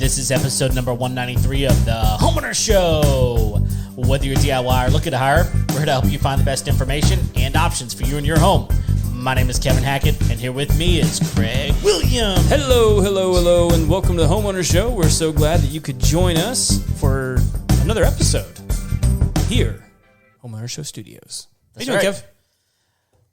This is episode number 193 of the Homeowners Show. Whether you're DIY or looking to hire, we're here to help you find the best information and options for you and your home. My name is Kevin Hackett, and here with me is Craig Williams. Hello, and welcome to the Homeowners Show. We're so glad that you could join us for another episode here, Homeowners Show Studios. That's How you doing, right. Kev?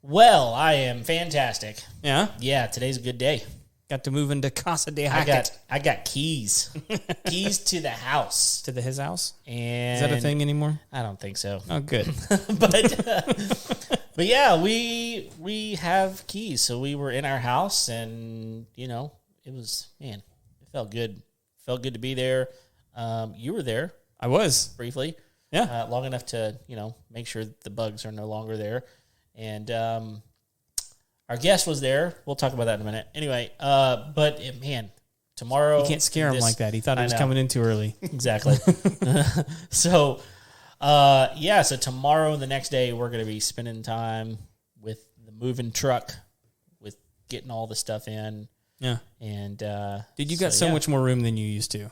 Well, I am fantastic. Yeah? Yeah, today's a good day. Got to move into Casa de Hackett. I got keys. Keys to the house. To his house? And Is that a thing anymore? I don't think so. Oh, good. But yeah, we have keys. So we were in our house, and it felt good. Felt good to be there. You were there. I was. Briefly. Yeah. Long enough to, make sure the bugs are no longer there. And our guest was there. We'll talk about that in a minute. Anyway, tomorrow... You can't scare him like that. He thought he was coming in too early. Exactly. So tomorrow and the next day, we're going to be spending time with the moving truck, with getting all the stuff in. Yeah. And Dude, you got so much more room than you used to.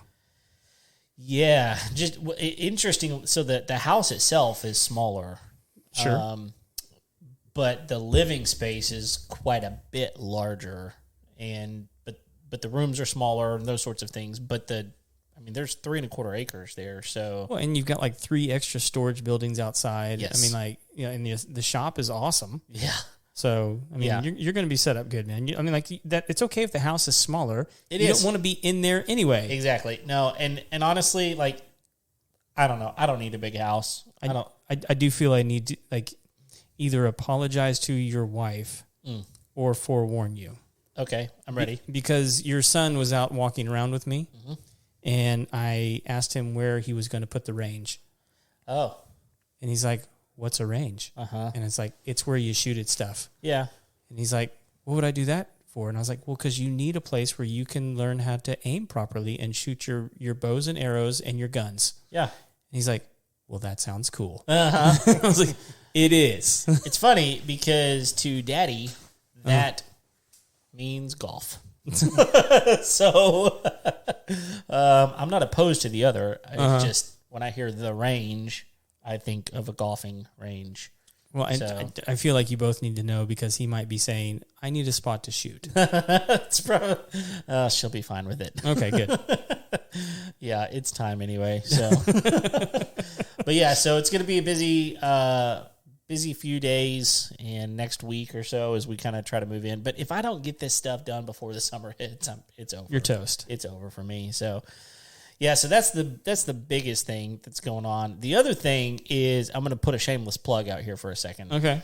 Yeah. Just interesting. So the house itself is smaller. Sure. But the living space is quite a bit larger, but the rooms are smaller and those sorts of things. But there's 3.25 acres there, so. Well, and you've got like 3 extra storage buildings outside. Yes. And the shop is awesome. Yeah. So, you're going to be set up good, man. It's okay if the house is smaller. You don't want to be in there anyway. Exactly. No, and honestly, I don't know. I don't need a big house. I do feel I need to, either apologize to your wife or forewarn you. Okay, I'm ready. Because your son was out walking around with me, mm-hmm. and I asked him where he was going to put the range. Oh. And he's like, what's a range? Uh-huh. And it's like, it's where you shoot at stuff. Yeah. And he's like, what would I do that for? And I was like, well, because you need a place where you can learn how to aim properly and shoot your bows and arrows and your guns. Yeah. And he's like, well, that sounds cool. Uh-huh. I was like, it is. It's funny because to Daddy, that means golf. So I'm not opposed to the other. It's just when I hear the range, I think of a golfing range. Well, I feel like you both need to know because he might be saying, I need a spot to shoot. It's probably, she'll be fine with it. Okay, good. Yeah, it's time anyway. So, but yeah, so it's going to be a busy few days and next week or so as we kind of try to move in. But if I don't get this stuff done before the summer hits, it's over. You're toast. It's over for me. So, yeah, so that's the biggest thing that's going on. The other thing is I'm going to put a shameless plug out here for a second. Okay.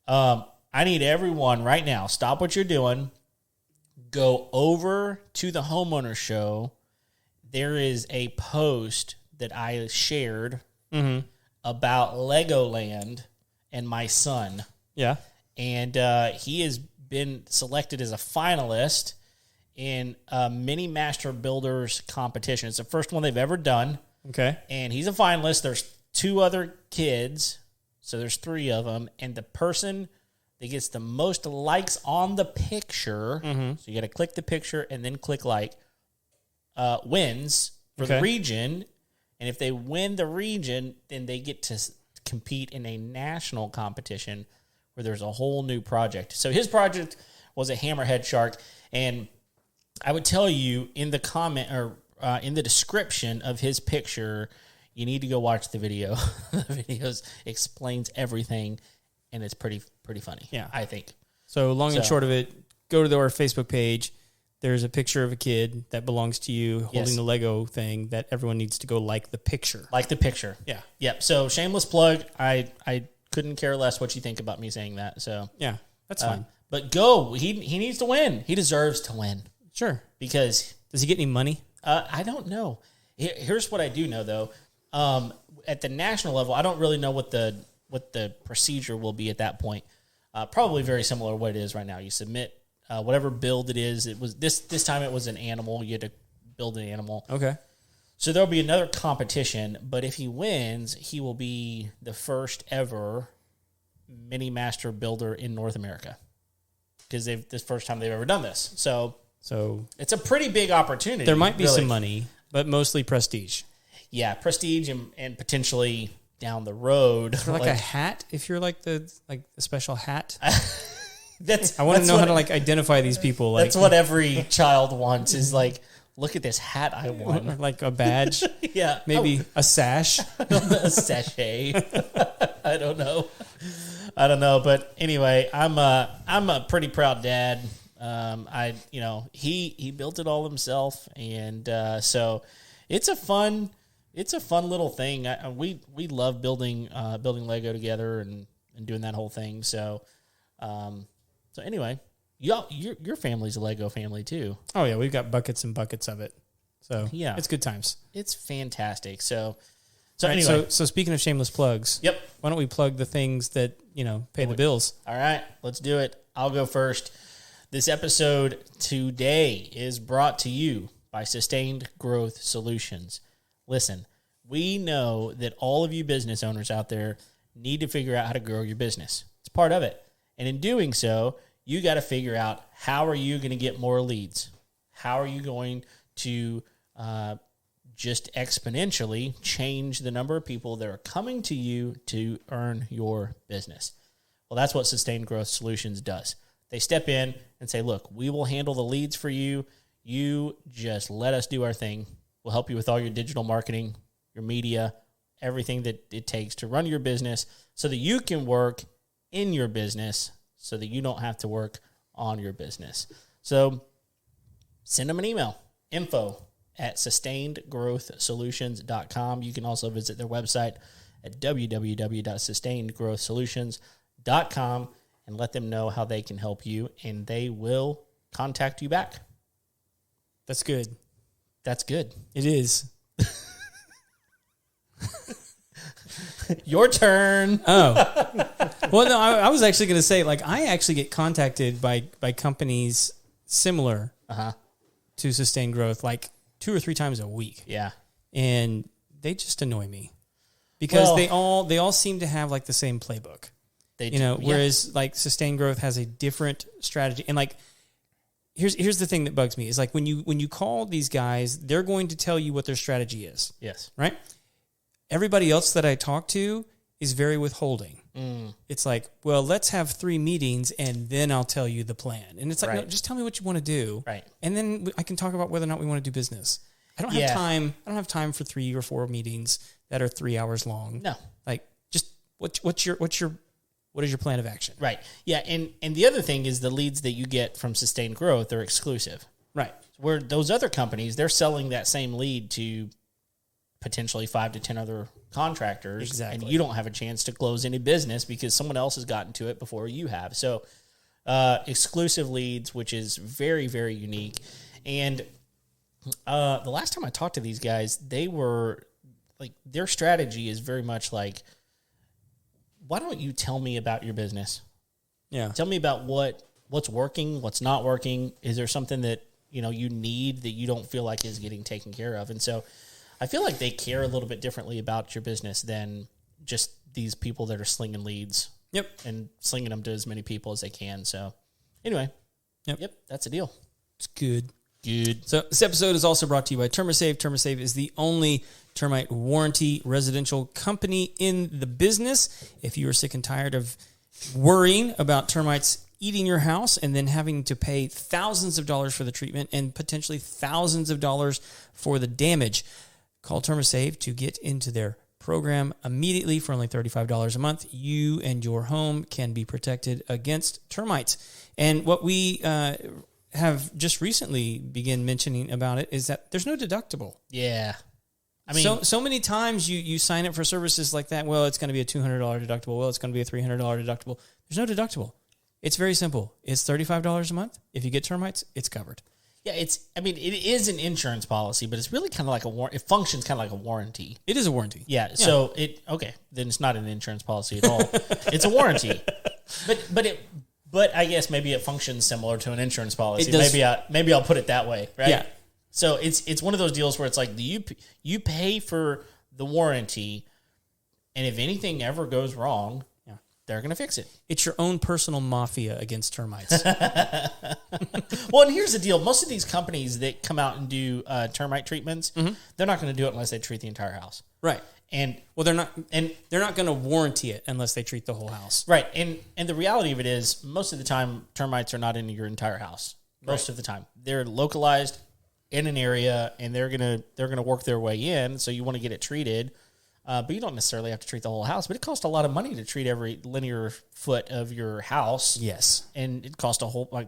I need everyone right now, stop what you're doing, go over to the Homeowners Show. There is a post that I shared about Legoland and my son. Yeah. And he has been selected as a finalist in a Mini Master Builders competition. It's the first one they've ever done. Okay. And he's a finalist. There's 2 other kids, so there's 3 of them. And the person that gets the most likes on the picture, so you got to click the picture and then click like, wins for the region. And if they win the region, then they get to compete in a national competition where there's a whole new project. So his project was a hammerhead shark, and I would tell you in the comment or in the description of his picture, you need to go watch the video. The video explains everything, and it's pretty funny. Yeah, I think. So long and short of it, go to our Facebook page. There's a picture of a kid that belongs to you holding the Lego thing that everyone needs to go like the picture. Like the picture. Yeah. Yep. So shameless plug. I couldn't care less what you think about me saying that. So yeah, that's fine. But go. He needs to win. He deserves to win. Sure. Because does he get any money? I don't know. Here's what I do know though. At the national level, I don't really know what the procedure will be at that point. Probably very similar to what it is right now. You submit whatever build it is. It was this time it was an animal. You had to build an animal. Okay. So there'll be another competition, but if he wins, he will be the first ever mini master builder in North America. Because this first time they've ever done this. So it's a pretty big opportunity. There might be really. some money. but mostly prestige. Yeah, prestige and potentially down the road. For like a hat, if you're like the special hat. I want to know how to like identify these people. That's what every child wants is like, look at this hat I won. Like a badge. Yeah. Maybe a sash. A sachet. I don't know. But anyway, I'm a pretty proud dad. He built it all himself, and so it's a fun little thing. We love building Lego together and doing that whole thing. So anyway, your family's a Lego family too. Oh yeah, we've got buckets and buckets of it. So yeah, it's good times. It's fantastic. So right, anyway, so speaking of shameless plugs, yep. Why don't we plug the things that pay the bills? All right, let's do it. I'll go first. This episode today is brought to you by Sustained Growth Solutions. Listen, we know that all of you business owners out there need to figure out how to grow your business. It's part of it. And in doing so, you got to figure out how are you going to get more leads? How are you going to just exponentially change the number of people that are coming to you to earn your business? Well, that's what Sustained Growth Solutions does. They step in and say, look, we will handle the leads for you. You just let us do our thing. We'll help you with all your digital marketing, your media, everything that it takes to run your business so that you can work in your business so that you don't have to work on your business. So send them an email, info@sustainedgrowthsolutions.com. You can also visit their website at www.sustainedgrowthsolutions.com and let them know how they can help you, and they will contact you back. That's good. That's good. It is. Your turn. Oh. Well, no, I was actually going to say, like, I actually get contacted by companies similar to Sustained Growth, like 2 or 3 times a week. Yeah. And they just annoy me because they all seem to have like the same playbook. Whereas like Sustained Growth has a different strategy. And like, here's the thing that bugs me is like when you call these guys, they're going to tell you what their strategy is. Yes. Right? Everybody else that I talk to is very withholding. It's like, well, let's have 3 meetings and then I'll tell you the plan. And it's like, no, just tell me what you want to do. Right. And then I can talk about whether or not we want to do business. I don't have time. I don't have time for 3 or 4 meetings that are 3 hours long. No. Like, just what is your plan of action? Right. Yeah. And the other thing is the leads that you get from Sustained Growth are exclusive. Right. Where those other companies, they're selling that same lead to potentially 5 to 10 other contractors. Exactly. And you don't have a chance to close any business because someone else has gotten to it before you have. So exclusive leads, which is very, very unique. And the last time I talked to these guys, they were like, their strategy is very much like, why don't you tell me about your business? Yeah. Tell me about what's working, what's not working. Is there something that, you need that you don't feel like is getting taken care of? And so I feel like they care a little bit differently about your business than just these people that are slinging leads. Yep. And slinging them to as many people as they can. So anyway, yep, that's a deal. It's good. Good. So this episode is also brought to you by TermaSave. TermaSave is the only termite warranty residential company in the business. If you are sick and tired of worrying about termites eating your house and then having to pay thousands of dollars for the treatment and potentially thousands of dollars for the damage, call TermaSave to get into their program immediately for only $35 a month. You and your home can be protected against termites. And what we have just recently begun mentioning about it is that there's no deductible. Yeah. I mean, so many times you sign up for services like that. Well, it's going to be a $200 deductible. Well, it's going to be a $300 deductible. There's no deductible. It's very simple. It's $35 a month. If you get termites, it's covered. Yeah, it is an insurance policy, but it's really kind of like it functions kind of like a warranty. It is a warranty. Yeah. So then it's not an insurance policy at all. It's a warranty. But I guess maybe it functions similar to an insurance policy. Maybe I'll put it that way, right? Yeah. So it's one of those deals where it's like you pay for the warranty, and if anything ever goes wrong, they're going to fix it. It's your own personal mafia against termites. Well, and here's the deal. Most of these companies that come out and do termite treatments, they're not going to do it unless they treat the entire house. Right. And well, they're not going to warranty it unless they treat the whole house. Right. And the reality of it is most of the time termites are not in your entire house. Most of the time. They're localized in an area and they're going to work their way in, so you want to get it treated. But you don't necessarily have to treat the whole house. But it costs a lot of money to treat every linear foot of your house. Yes. And it costs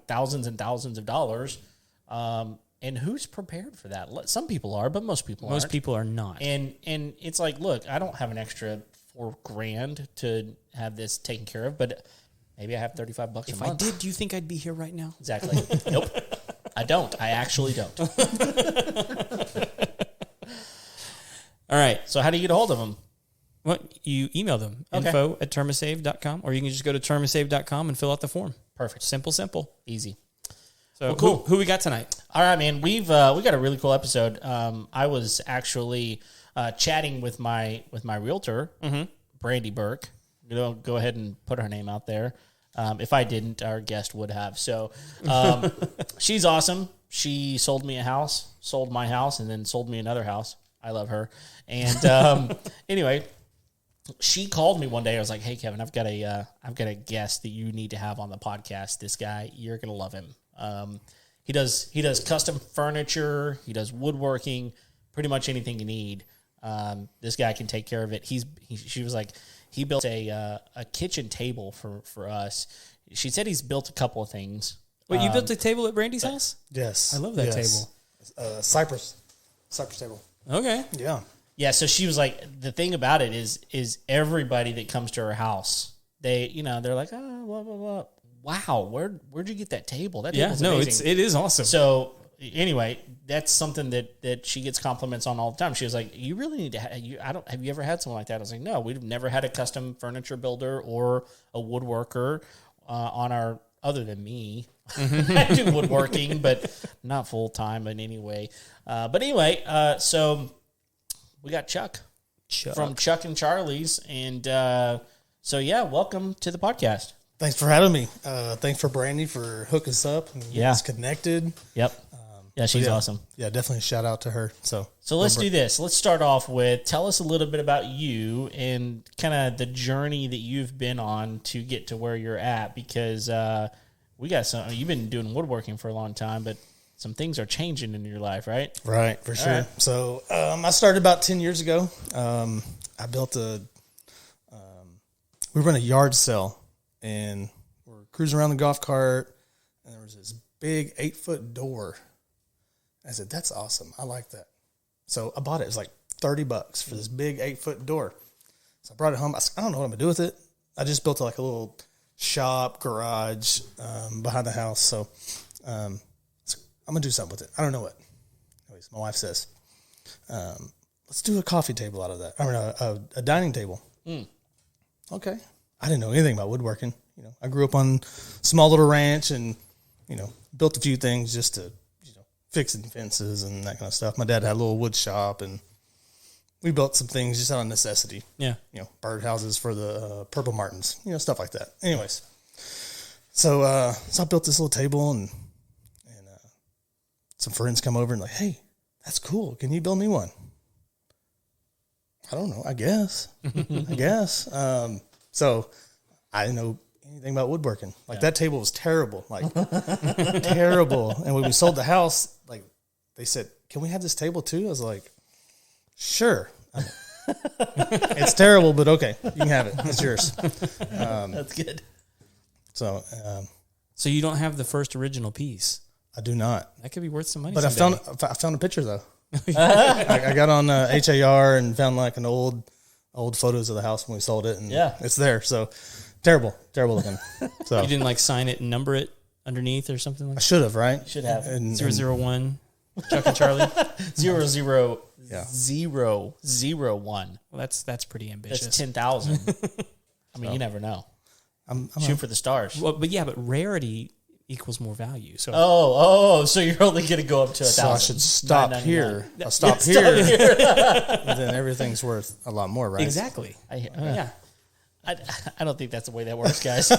thousands and thousands of dollars. And who's prepared for that? Some people are, but most people aren't. Most people are not. And it's like, look, I don't have an extra $4,000 to have this taken care of, but maybe I have $35 a month. If I did, do you think I'd be here right now? Exactly. Nope. I don't. I actually don't. All right. So how do you get a hold of them? Well, you email them, Okay. info@termosave.com, or you can just go to termosave.com and fill out the form. Perfect. Simple. Easy. So Well, cool. Who we got tonight? All right, man. We got a really cool episode. I was actually chatting with my realtor, Brandy Burke. Go ahead and put her name out there. If I didn't, our guest would have. So she's awesome. She sold me a house, sold my house, and then sold me another house. I love her. And anyway, she called me one day. I was like, "Hey, Kevin, I've got a guest that you need to have on the podcast. This guy, you're gonna love him. He does custom furniture. He does woodworking. Pretty much anything you need. This guy can take care of it. She was like, he built a kitchen table for us. She said he's built a couple of things. Wait, you built a table at Brandy's house? Yes. I love that table. Cypress table. Okay. Yeah. Yeah, so she was like, the thing about it is everybody that comes to her house, they're like, oh, blah, blah, blah. Wow, where'd you get that table? That table's amazing. it is awesome. So anyway, that's something that she gets compliments on all the time. She was like, you really need to have you ever had someone like that? I was like, no, we've never had a custom furniture builder or a woodworker on our, other than me. I do woodworking, but not full time in any way. But anyway, so we got Chuck from Chuck and Charli's. And so, yeah, welcome to the podcast. Thanks for having me. Thanks for Brandy for hooking us up and getting us connected. Yep. Yeah, she's awesome. Yeah, definitely a shout out to her. So let's do this. Let's start off with, tell us a little bit about you and kind of the journey that you've been on to get to where you're at, because we got you've been doing woodworking for a long time, but some things are changing in your life, right? Right, for sure. Right. So I started about 10 years ago. I built we run a yard sale, and we're cruising around the golf cart, and there was this big 8-foot door. I said, that's awesome. I like that. So I bought it. It was like $30 for this big 8-foot door. So I brought it home. I said, I don't know what I'm going to do with it. I just built like a little shop, garage behind the house. So I'm going to do something with it. I don't know what. Anyways, my wife says, let's do a coffee table out of that. I mean, a dining table. Okay. I didn't know anything about woodworking. I grew up on a small little ranch and, built a few things just to, fixing fences and that kind of stuff. My dad had a little wood shop, and we built some things just out of necessity. Yeah. Bird houses for the purple martins, stuff like that. Anyways, so I built this little table, and some friends come over and like, hey, that's cool. Can you build me one? I don't know. I guess. So I didn't know anything about woodworking. That table was terrible, terrible. And when we sold the house, they said, can we have this table too? I was like, sure. It's terrible, but okay, you can have it. It's yours. That's good. So you don't have the first original piece. I do not. That could be worth some money. But someday. I found a picture though. I got on HAR and found like an old photos of the house when we sold it, and it's there. So terrible looking. So you didn't sign it and number it underneath or something like that? I should have, right? Should have. 001 Chuck and Charli. 00001. Well, that's pretty ambitious. That's 10,000. I mean, you never know. I'm shoot for the stars. Well, but rarity equals more value. So so you're only going to go up to 1,000. So I should stop here. I'll stop here. And then everything's worth a lot more, right? Exactly. Yeah. I don't think that's the way that works, guys.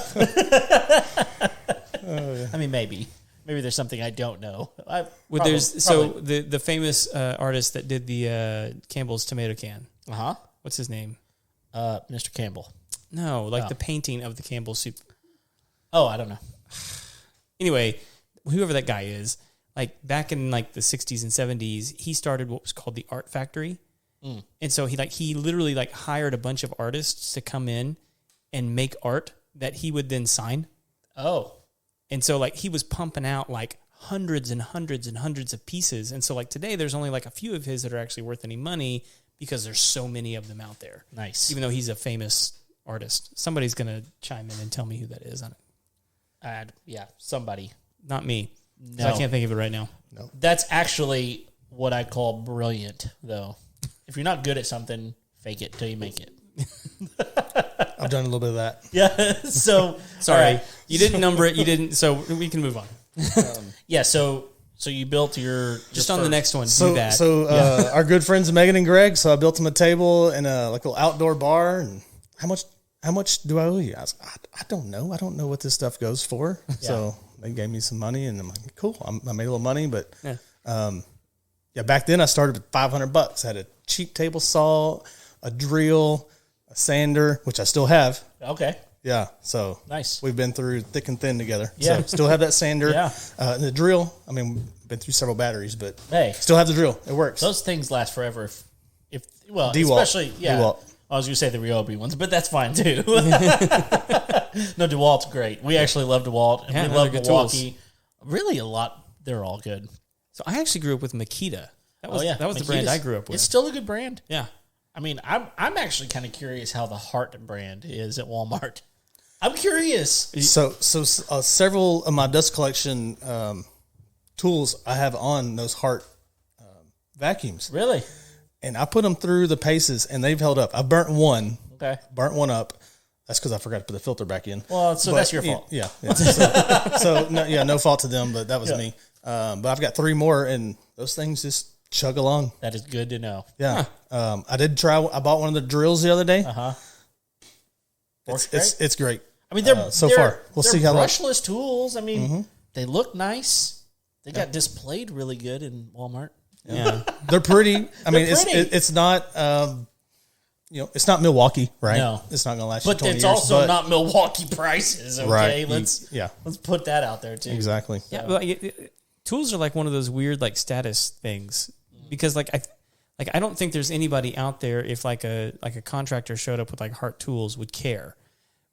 I mean, maybe there's something I don't know. The famous artist that did the Campbell's tomato can. What's his name? Mr. Campbell. No, the painting of the Campbell's soup. Oh, I don't know. Anyway, whoever that guy is, back in the 60s and 70s, he started what was called the Art Factory. And so he literally hired a bunch of artists to come in and make art that he would then sign. Oh. And so he was pumping out hundreds and hundreds and hundreds of pieces. And so today there's only a few of his that are actually worth any money because there's so many of them out there. Nice. Even though he's a famous artist. Somebody's going to chime in and tell me who that is on it. Yeah, somebody. Not me. No. I can't think of it right now. No. That's actually what I call brilliant, though. If you're not good at something, fake it till you make it. I've done a little bit of that. Yeah. So sorry, right. You didn't number it. You didn't. So we can move on. Yeah. So you built your just on the next one. So do that. So our good friends Megan and Greg. So I built them a table in a little outdoor bar. And how much do I owe you? I was I don't know. I don't know what this stuff goes for. Yeah. So they gave me some money, and I'm like, cool. I made a little money, but back then I started with $500. I had a cheap table saw, a drill, a sander, which I still have. Okay. Yeah. So nice. We've been through thick and thin together. Yeah. So still have that sander. Yeah. The drill. I mean, we've been through several batteries, but hey, still have the drill. It works. Those things last forever. If DeWalt. Especially DeWalt. I was going to say the Ryobi ones, but that's fine too. No, DeWalt's great. We actually love DeWalt, and we love Milwaukee. Tools. Really, a lot. They're all good. So I actually grew up with Makita. That was Makita's, the brand I grew up with. It's still a good brand. Yeah. I mean, I'm actually kind of curious how the Hart brand is at Walmart. I'm curious. So several of my dust collection tools I have on those Hart vacuums. Really? And I put them through the paces, and they've held up. I burnt one. Okay. Burnt one up. That's because I forgot to put the filter back in. Well, that's your fault. Yeah. No fault to them, but that was me. But I've got 3 more, and those things just chug along. That is good to know. Yeah. I did try. I bought one of the drills the other day. It's great. I mean, they're far. We'll see how brushless tools. I mean, they look nice. They got displayed really good in Walmart. Yeah, they're pretty. I mean, it's not. It's not Milwaukee, right? No, it's not going to last you 20 years. But it's also not Milwaukee prices. Okay, right. Let's put that out there too. Exactly. Yeah, but tools are one of those weird status things because I don't think there's anybody out there if a contractor showed up with Hart tools would care.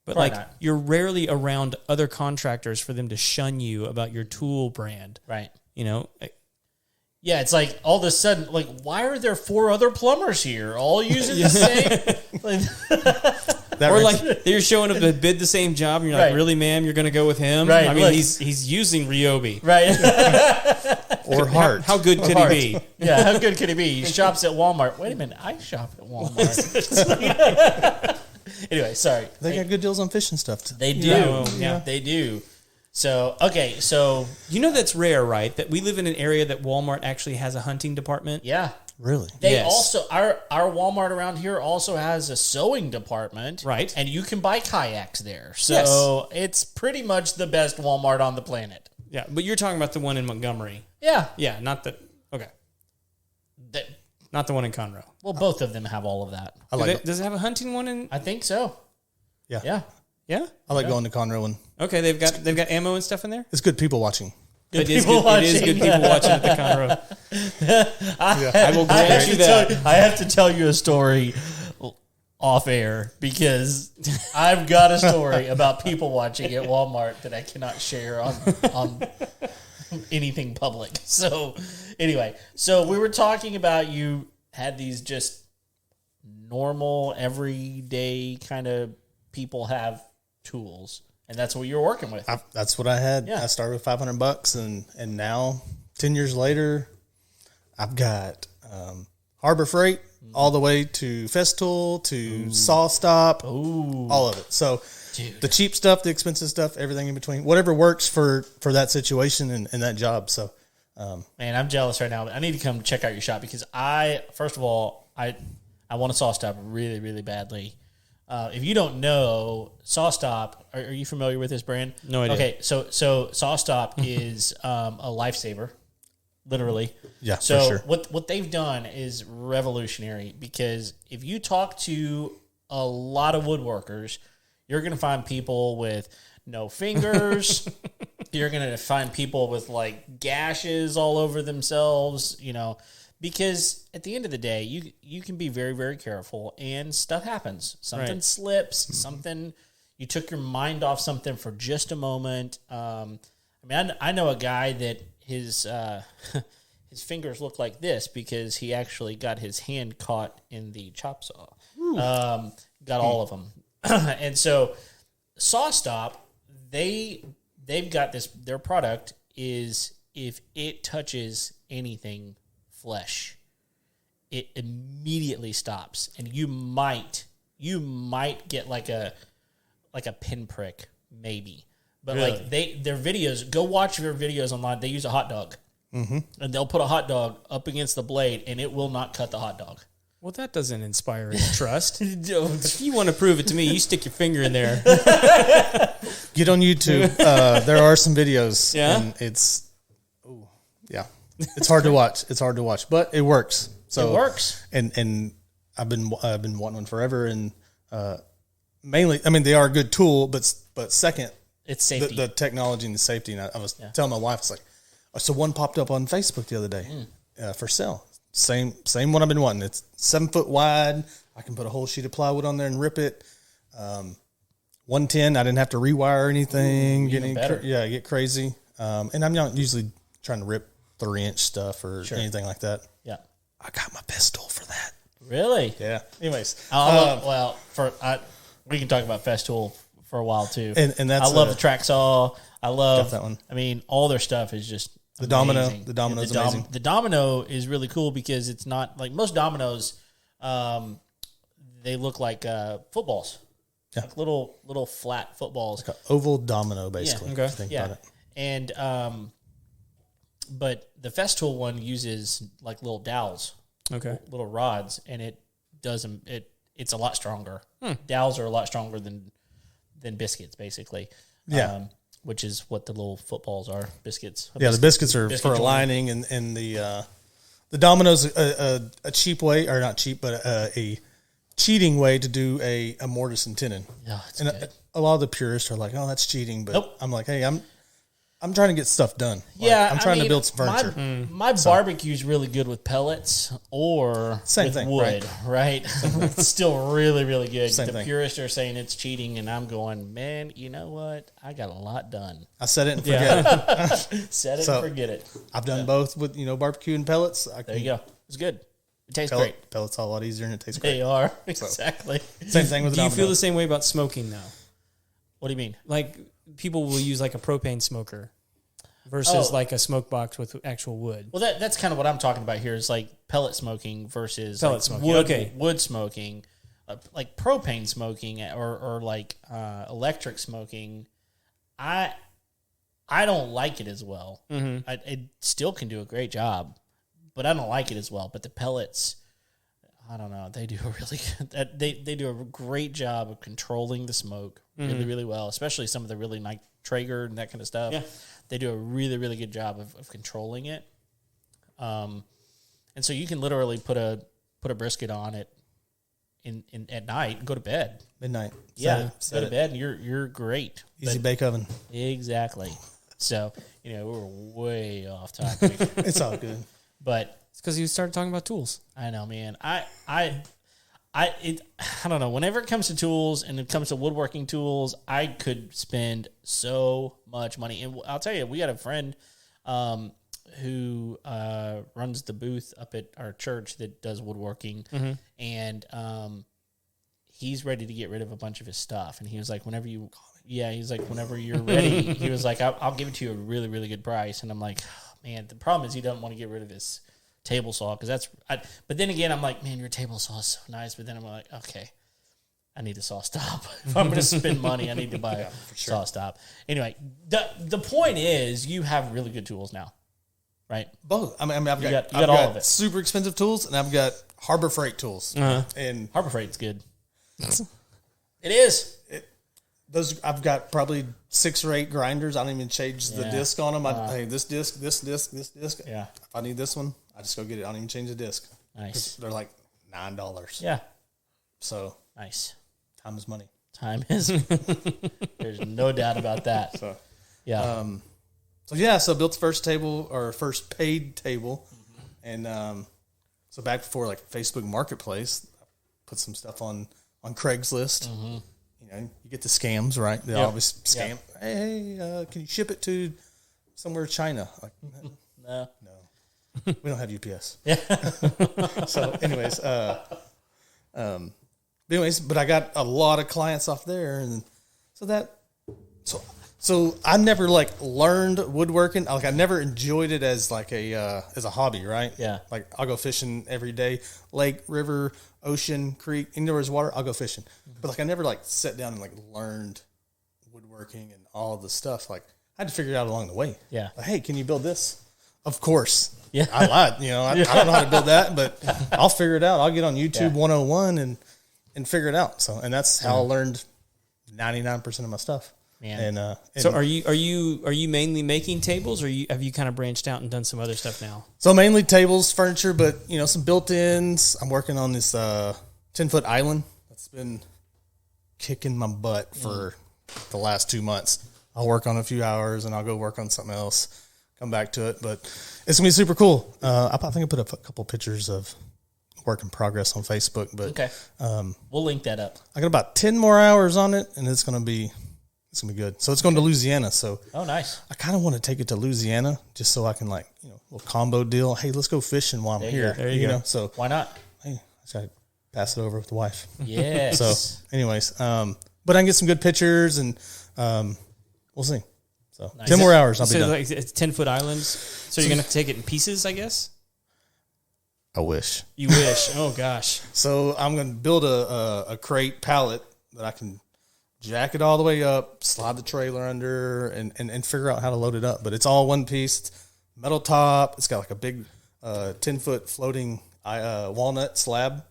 But you're rarely around other contractors for them to shun you about your tool brand. Right. Yeah, it's all of a sudden, why are there 4 other plumbers here, all using the same? They're showing up to bid the same job, and you're like, really, ma'am, you're going to go with him? Right. I mean, he's using Ryobi. Right. Or Hart. How good could he be? Yeah, how good could he be? He shops at Walmart. Wait a minute, I shop at Walmart. Anyway, sorry. They got good deals on fishing stuff. They do. Yeah, they do. So, okay, so... You know that's rare, right? That we live in an area that Walmart actually has a hunting department? Yeah. Really? They also... Our Walmart around here also has a sewing department. Right. And you can buy kayaks there. So, it's pretty much the best Walmart on the planet. Yeah, but you're talking about the one in Montgomery. Yeah. Yeah, not the... Okay. Not the one in Conroe. Well, both of them have all of that. Does it have a hunting one in... I think so. Yeah. Yeah. Yeah? I like going to Conroe and... Okay, they've got ammo and stuff in there? It's good people watching. It is good people watching at the Conroe. I will grant you that. I have to tell you a story off air because I've got a story about people watching at Walmart that I cannot share on anything public. So anyway, we were talking about you had these just normal, everyday kind of people have tools. And that's what you're working with. That's what I had. Yeah. I started with $500, and now 10 years later, I've got Harbor Freight all the way to Festool to Saw Stop, all of it. So the cheap stuff, the expensive stuff, everything in between, whatever works for that situation and that job. So, man, I'm jealous right now. I need to come check out your shop because first of all, I want a Saw Stop really, really badly. if you don't know, SawStop, are you familiar with this brand? No idea. Okay, so SawStop is a lifesaver, literally. Yeah, So for sure. what they've done is revolutionary, because if you talk to a lot of woodworkers, you're going to find people with no fingers. You're going to find people with like gashes all over themselves, because at the end of the day, you can be very, very careful, and stuff happens. Something slips, something, you took your mind off something for just a moment. I know a guy that his fingers look like this because he actually got his hand caught in the chop saw. Got all of them. And so SawStop, they've got this, their product is, if it touches anything flesh, it immediately stops, and you might get like a pinprick, maybe. But Really? like their videos, go watch their videos online. They use a hot dog, and they'll put a hot dog up against the blade, and it will not cut the hot dog. Well, that doesn't inspire any trust. If you want to prove it to me, you stick your finger in there. Get on YouTube. There are some videos. Yeah? And it's hard to watch. It's hard to watch, but it works. So It works. And I've been wanting one forever. And mainly, I mean, they are a good tool, but second, It's safety. the technology and the safety. And I was telling my wife, it's like, so one popped up on Facebook the other day for sale. Same one I've been wanting. It's 7 foot wide. I can put a whole sheet of plywood on there and rip it. 110. I didn't have to rewire anything. Get crazy. And I'm not usually trying to rip 3-inch stuff or anything like that. Yeah. I got my best tool for that. Really? Yeah. Anyways, We can talk about Festool for a while too. And that's I love the track saw. I love that one. I mean, all their stuff is just The amazing. domino is amazing. The domino is really cool because it's not like most dominoes. They look like footballs, like little flat footballs. Like an oval domino, basically. Okay. If you think about it. And but the Festool one uses like little dowels, Okay. little rods, and it doesn't. It's a lot stronger. Dowels are a lot stronger than biscuits, basically. Yeah. Which is what the little footballs are, biscuits. The biscuits are biscuit for joint. aligning, and the domino's a cheap way, or not cheap, but a cheating way to do a mortise and tenon. Yeah, it's And good. a lot of the purists are like, "Oh, that's cheating," but Nope. I'm like, "Hey, I'm trying to get stuff done. Like, Yeah, I'm trying to build some furniture." My barbecue's really good with pellets or Same with thing, wood, right? It's still really, really good. Same The thing. purists are saying it's cheating, and I'm going, man, you know what? I got a lot done. I said it and forget it. Set it So- and forget it. I've done both with barbecue and pellets. There you go. It's good. It tastes great. Pellets are a lot easier and it tastes great. They are. Exactly. Same thing with Do you domino. feel the same way about smoking now? What do you mean? Like people will use like a propane smoker versus Oh. like a smoke box with actual wood. Well, that's kind of what I'm talking about here is like pellet smoking versus Pellet like smoking, wood, okay. wood smoking, like propane smoking or like electric smoking. I don't like it as well. Mm-hmm. It still can do a great job, but I don't like it as well. But the pellets, I don't know. They do a really good, they do a great job of controlling the smoke really, really well, especially some of the really like Traeger and that kind of stuff. Yeah. They do a really, really good job of controlling it. And so you can literally put a brisket on it in at night and go to bed. Midnight. Yeah, Set go to it. bed and you're great. Easy bake oven. Exactly. So, we're way off topic. It's all good. But It's because you started talking about tools. I know, man. I don't know. Whenever it comes to tools and it comes to woodworking tools, I could spend so much money. And I'll tell you, we got a friend who runs the booth up at our church that does woodworking, and he's ready to get rid of a bunch of his stuff. And he was like, whenever you're ready, he was like, I'll give it to you at a really, really good price. And I'm like, oh, man, the problem is he doesn't want to get rid of his table saw because but then again, I'm like, man, your table saw is so nice. But then I'm like, okay, I need a saw stop. If I'm going to spend money, I need to buy a saw stop. Anyway, the point is you have really good tools now, right? Both. I mean, I've got all of it. super expensive tools, and I've got Harbor Freight tools. And Harbor Freight's good. It is. Those I've got probably 6 or 8 grinders. I don't even change the disc on them. Hey, this disc, this disc. Yeah. If I need this one, I just go get it. I don't even change the disc. Nice. They're like $9. Yeah. So Nice. time is money. Time is. There's no doubt about that. So Yeah. So built the first table or first paid table, and so back before like Facebook Marketplace, I put some stuff on Craigslist. You know, you get the scams, right? They always scam. Hey, can you ship it to somewhere in China? Like, No. we don't have UPS. Yeah. So, but I got a lot of clients off there, and so I never like learned woodworking. Like I never enjoyed it as like as a hobby, right? Yeah. Like I'll go fishing every day, lake, river, ocean, creek, anywhere there's water, I'll go fishing. But like I never like sat down and like learned woodworking and all the stuff. Like I had to figure it out along the way. Yeah. Like, hey, can you build this? Of course. Yeah. I lied. You know, I don't know how to build that, but I'll figure it out. I'll get on YouTube 101 and figure it out. So, and that's how I learned 99% of my stuff. Man. And So are you mainly making tables, or have you kind of branched out and done some other stuff now? so mainly tables, furniture, but you know, some built-ins. I'm working on this 10-foot island that's been kicking my butt for the last 2 months. I'll work on a few hours and I'll go work on something else, come back to it, but it's gonna be super cool. I think I put up a couple pictures of work in progress on Facebook, but Okay. We'll link that up. I got about 10 more hours on it, and it's gonna be good. So it's going to Louisiana. So Oh, nice. I kind of want to take it to Louisiana just so I can a little combo deal. Hey, let's go fishing while I'm here. There you go. know, so Why not? hey, I just got to pass it over with the wife. Yes. So anyways, but I can get some good pictures and we'll see. So Nice. 10 more hours, I'll be So done. like it's 10-foot islands. So you're gonna take it in pieces, I guess. I wish. You wish. Oh gosh. So I'm going to build a crate pallet that I can jack it all the way up, slide the trailer under, and figure out how to load it up. But it's all one piece. It's metal top. It's got like a big 10-foot floating walnut slab.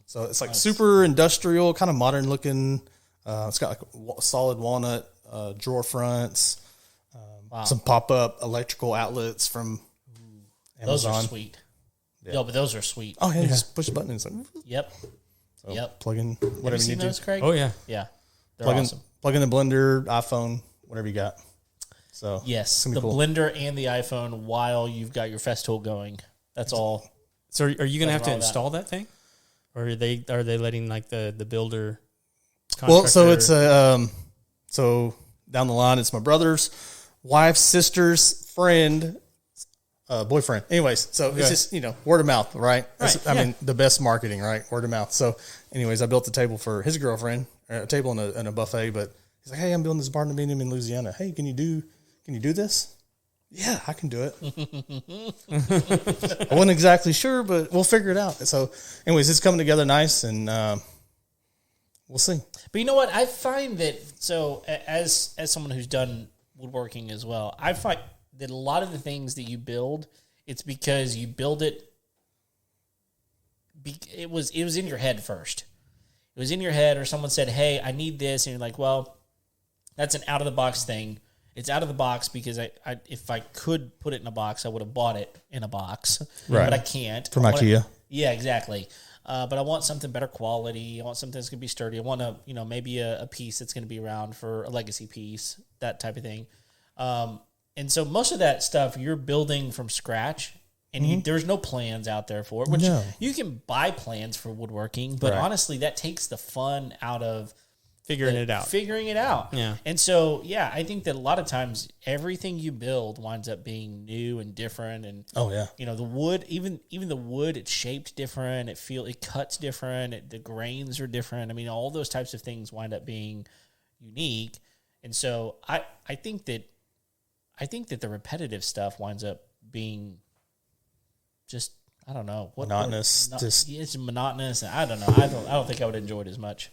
So it's like super industrial, kind of modern looking. It's got like solid walnut drawer fronts, some pop-up electrical outlets from Those Amazon. are sweet. Yeah. But those are sweet. Oh, yeah, you just push a button and it's like, Yep. so Yep. plug in Have you whatever you seen need those, to. Craig? Oh yeah. Yeah. They're awesome. Plug in the blender, iPhone, whatever you got. So Yes. gonna The be cool. blender and the iPhone while you've got your Festool going. That's all. So are you gonna have to wrong with that. install that thing, or are they letting like the builder? Well, so contractor- it's so down the line, it's my brother's wife's sister's friend, boyfriend. Anyways, so it's just word of mouth, right? I mean, the best marketing, right? Word of mouth. So, anyways, I built a table for his girlfriend, a table and a buffet. But he's like, "Hey, I'm building this barn-dominium in Louisiana. Hey, can you do this?" Yeah, I can do it. I wasn't exactly sure, but we'll figure it out. So, anyways, it's coming together nice, and we'll see. But you know what? I find that, so as someone who's done woodworking as well, I find that a lot of the things that you build, it's because you build it. It was in your head first. It was in your head, or someone said, "Hey, I need this," and you're like, "Well, that's an out of the box thing. It's out of the box because I if I could put it in a box, I would have bought it in a box, Right. But I can't From I want IKEA. Yeah, exactly. But I want something better quality. I want something that's going to be sturdy. I want maybe a piece that's going to be around for a legacy piece, that type of thing. And so most of that stuff you're building from scratch, and there's no plans out there for it, which you can buy plans for woodworking, but honestly, that takes the fun out of figuring it out. Yeah. And so, yeah, I think that a lot of times everything you build winds up being new and different. And the wood, even the wood, it's shaped different. It cuts different. The grains are different. I mean, all those types of things wind up being unique. And so I think that the repetitive stuff winds up being just, I don't know, Monotonous. It's monotonous. I don't know. I don't think I would enjoy it as much.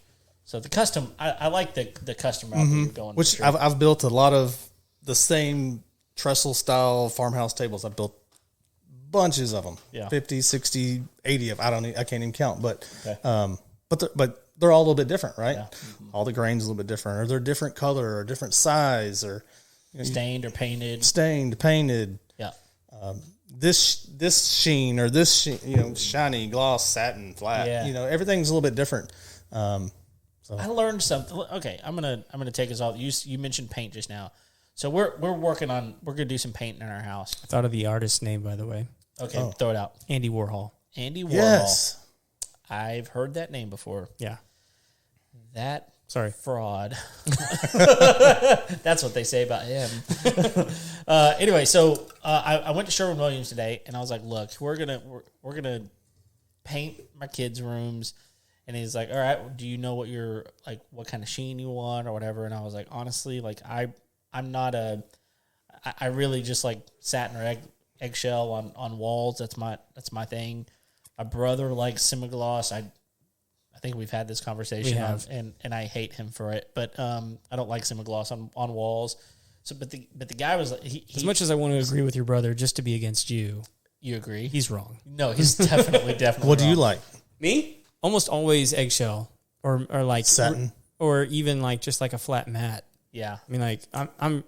So the custom, I like the custom route that you're going. Which I've built a lot of the same trestle style farmhouse tables. I've built bunches of them. Yeah. 50, 60, 80 of I can't even count. But but they're all a little bit different, right? Yeah. All the grains a little bit different, or they're different color or different size, or stained or painted. Stained, painted. Yeah. This sheen or this shiny gloss satin flat. Yeah. Everything's a little bit different. So I learned something. Okay, I'm gonna take us off. You mentioned paint just now, so we're gonna do some painting in our house. I thought of the artist's name, by the way. Okay, throw it out. Andy Warhol. Andy Warhol. Yes. I've heard that name before. Yeah. That fraud. That's what they say about him. Anyway, so I went to Sherwin-Williams today, and I was like, "Look, we're gonna paint my kids' rooms." And he's like, "All right, do you know what kind of sheen you want or whatever?" And I was like, honestly, like I'm not I really just like satin or eggshell on walls. That's my thing. My brother likes semi-gloss. I think we've had this conversation, and I hate him for it. But I don't like semi-gloss on walls. So, but the guy was he as much as I want to agree with your brother, just to be against you. You agree? He's wrong. No, he's definitely What wrong. do you like? Me? Almost always eggshell or like satin, or even like just like a flat mat. Yeah, I mean, like I'm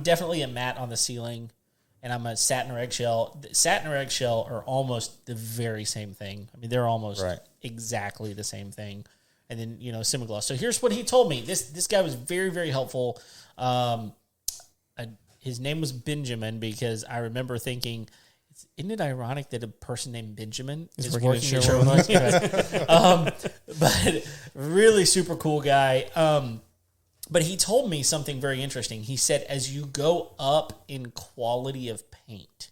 definitely a matte on the ceiling, and I'm a satin or eggshell. Satin or eggshell are almost the very same thing. I mean, they're almost exactly the same thing. And then semi-gloss. So here's what he told me. This guy was very, very helpful. His name was Benjamin, because I remember thinking, isn't it ironic that a person named Benjamin is working at Sherwin-Williams? But really super cool guy. But he told me something very interesting. He said, as you go up in quality of paint,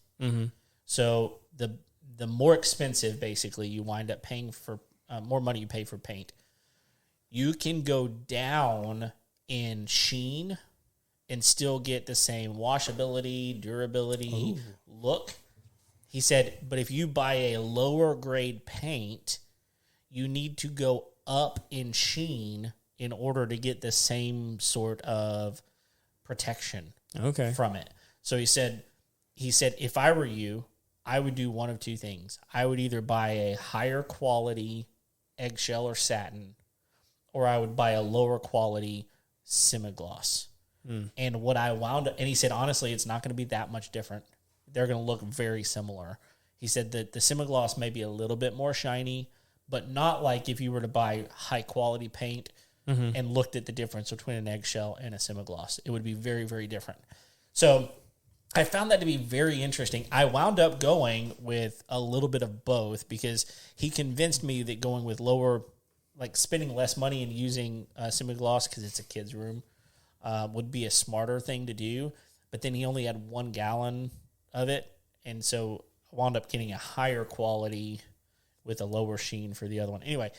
so the more expensive, basically, you wind up paying for more money you pay for paint. You can go down in sheen and still get the same washability, durability, look. He said, but if you buy a lower grade paint, you need to go up in sheen in order to get the same sort of protection from it. So he said, if I were you, I would do one of two things. I would either buy a higher quality eggshell or satin, or I would buy a lower quality semi-gloss. And what I wound up, and he said, honestly, it's not going to be that much different. They're going to look very similar. He said that the semi-gloss may be a little bit more shiny, but not like if you were to buy high-quality paint and looked at the difference between an eggshell and a semi-gloss. It would be very, very different. So I found that to be very interesting. I wound up going with a little bit of both, because he convinced me that going with lower, like spending less money and using semi-gloss because it's a kid's room would be a smarter thing to do. But then he only had 1 gallon of it, and so I wound up getting a higher quality with a lower sheen for the other one. Anyway,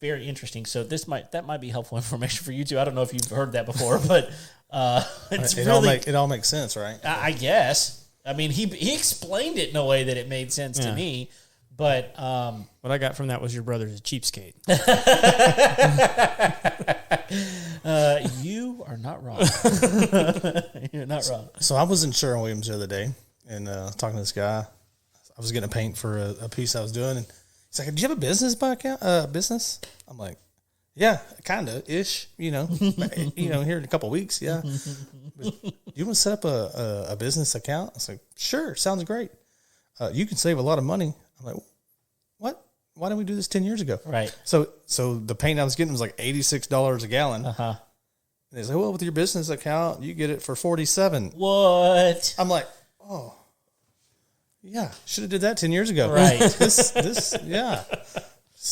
very interesting. So that might be helpful information for you too. I don't know if you've heard that before, but it all makes sense, right? I guess. I mean, he explained it in a way that it made sense to me. But what I got from that was your brother's a cheapskate. You are not wrong. You're not wrong. So I was in Sherwin-Williams the other day and talking to this guy. I was getting a paint for a piece I was doing, and he's like, "Do you have a business business?" I'm like, "Yeah, kind of ish. Here in a couple of weeks, yeah." But do you want to set up a business account? I was like, "Sure, sounds great. You can save a lot of money." I'm like, "What? Why didn't we do this 10 years ago?" Right. So the paint I was getting was like $86 a gallon. And they say, "Well, with your business account, you get it for $47." What? I'm like, "Oh, yeah, should have did that 10 years ago." Right. this, yeah.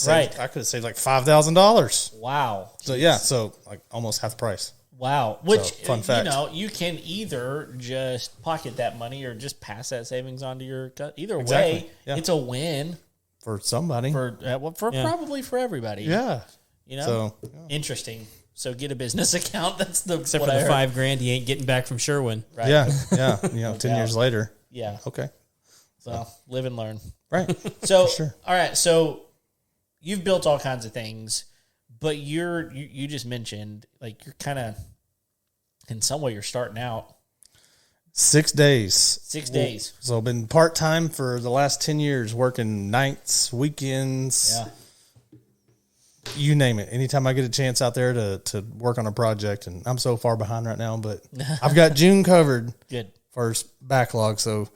Right. I could have saved like $5,000. Wow. So yeah, so like almost half the price. Wow. Which, fun fact. You can either just pocket that money or just pass that savings on to your, either Exactly. way, Yeah. it's a win For somebody. probably for everybody. Yeah. So, interesting. So get a business account. That's Except for the $5,000 he ain't getting back from Sherwin. Right. Yeah. 10 years later. Yeah. Okay. So live and learn. Right. So, sure. All right. So you've built all kinds of things, but you just mentioned, like, you're kind of, in some way, you're starting out. 6 days. 6 days. So I've been part-time for the last 10 years, working nights, weekends. Yeah. you name it. Anytime I get a chance out there to work on a project, and I'm so far behind right now, but I've got June covered. Good. First backlog. So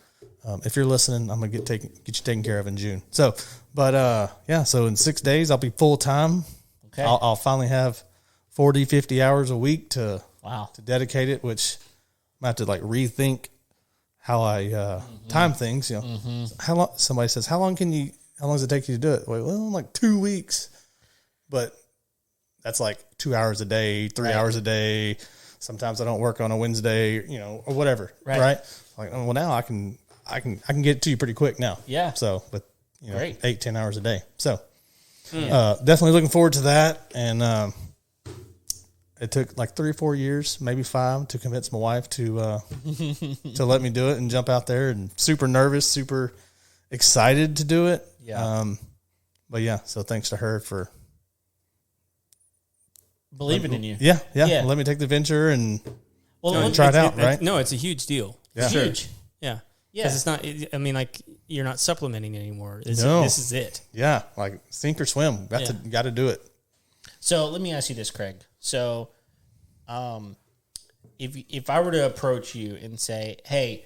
if you're listening, I'm gonna get you taken care of in June. So, but so in 6 days I'll be full time. Okay. I'll finally have 40, 50 hours a week to dedicate it, which I have to like rethink how I time things. You know, how long? Somebody says, how long does it take you to do it? Well, like 2 weeks, but that's like 2 hours a day, 3 hours a day. Sometimes I don't work on a Wednesday, or whatever. Right. Like, well, now I can get it to you pretty quick now. Yeah. So, but Great. 8-10 hours a day. So, definitely looking forward to that. And it took like 3 or 4 years, maybe 5, to convince my wife to let me do it and jump out there. And super nervous, super excited to do it. Yeah. But yeah, so thanks to her for believing in you. Yeah. Let me take the venture and try it out. Right? No, it's a huge deal. Yeah. It's huge. Yeah. Yeah. Because it's not. I mean, like you're not supplementing anymore. This is it. Yeah, like sink or swim. Got to do it. So let me ask you this, Craig. So, if I were to approach you and say, "Hey,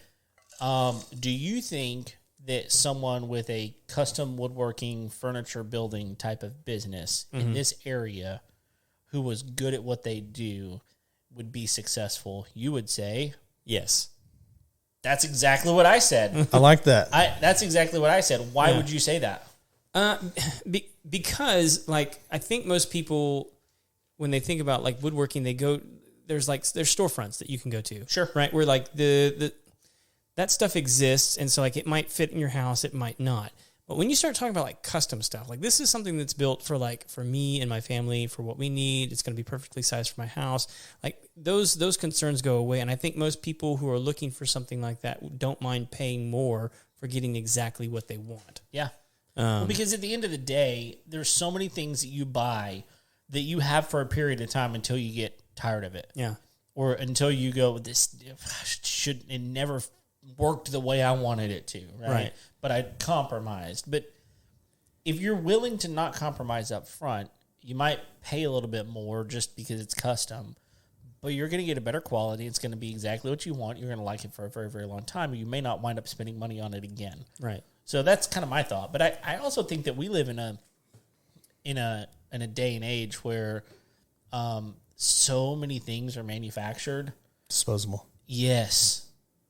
do you think that someone with a custom woodworking, furniture building type of business in this area, who was good at what they do, would be successful?" You would say, yes. That's exactly what I said. I like that. That's exactly what I said. Why would you say that? Because like I think most people, when they think about like woodworking, they go there's storefronts that you can go to, Sure. right? Where like the that stuff exists, and so like it might fit in your house, it might not. But when you start talking about like custom stuff, like this is something that's built for me and my family, for what we need. It's going to be perfectly sized for my house. Like those concerns go away. And I think most people who are looking for something like that don't mind paying more for getting exactly what they want. Yeah. Well, because at the end of the day, there's so many things that you buy that you have for a period of time until you get tired of it. Yeah. Or until you go, it never worked the way I wanted it to, right? But I compromised. But if you're willing to not compromise up front, you might pay a little bit more just because it's custom, but you're going to get a better quality. It's going to be exactly what you want. You're going to like it for a very, very long time. You may not wind up spending money on it again. Right. So that's kind of my thought. But I also think that we live in a day and age where so many things are manufactured. Disposable. Yes.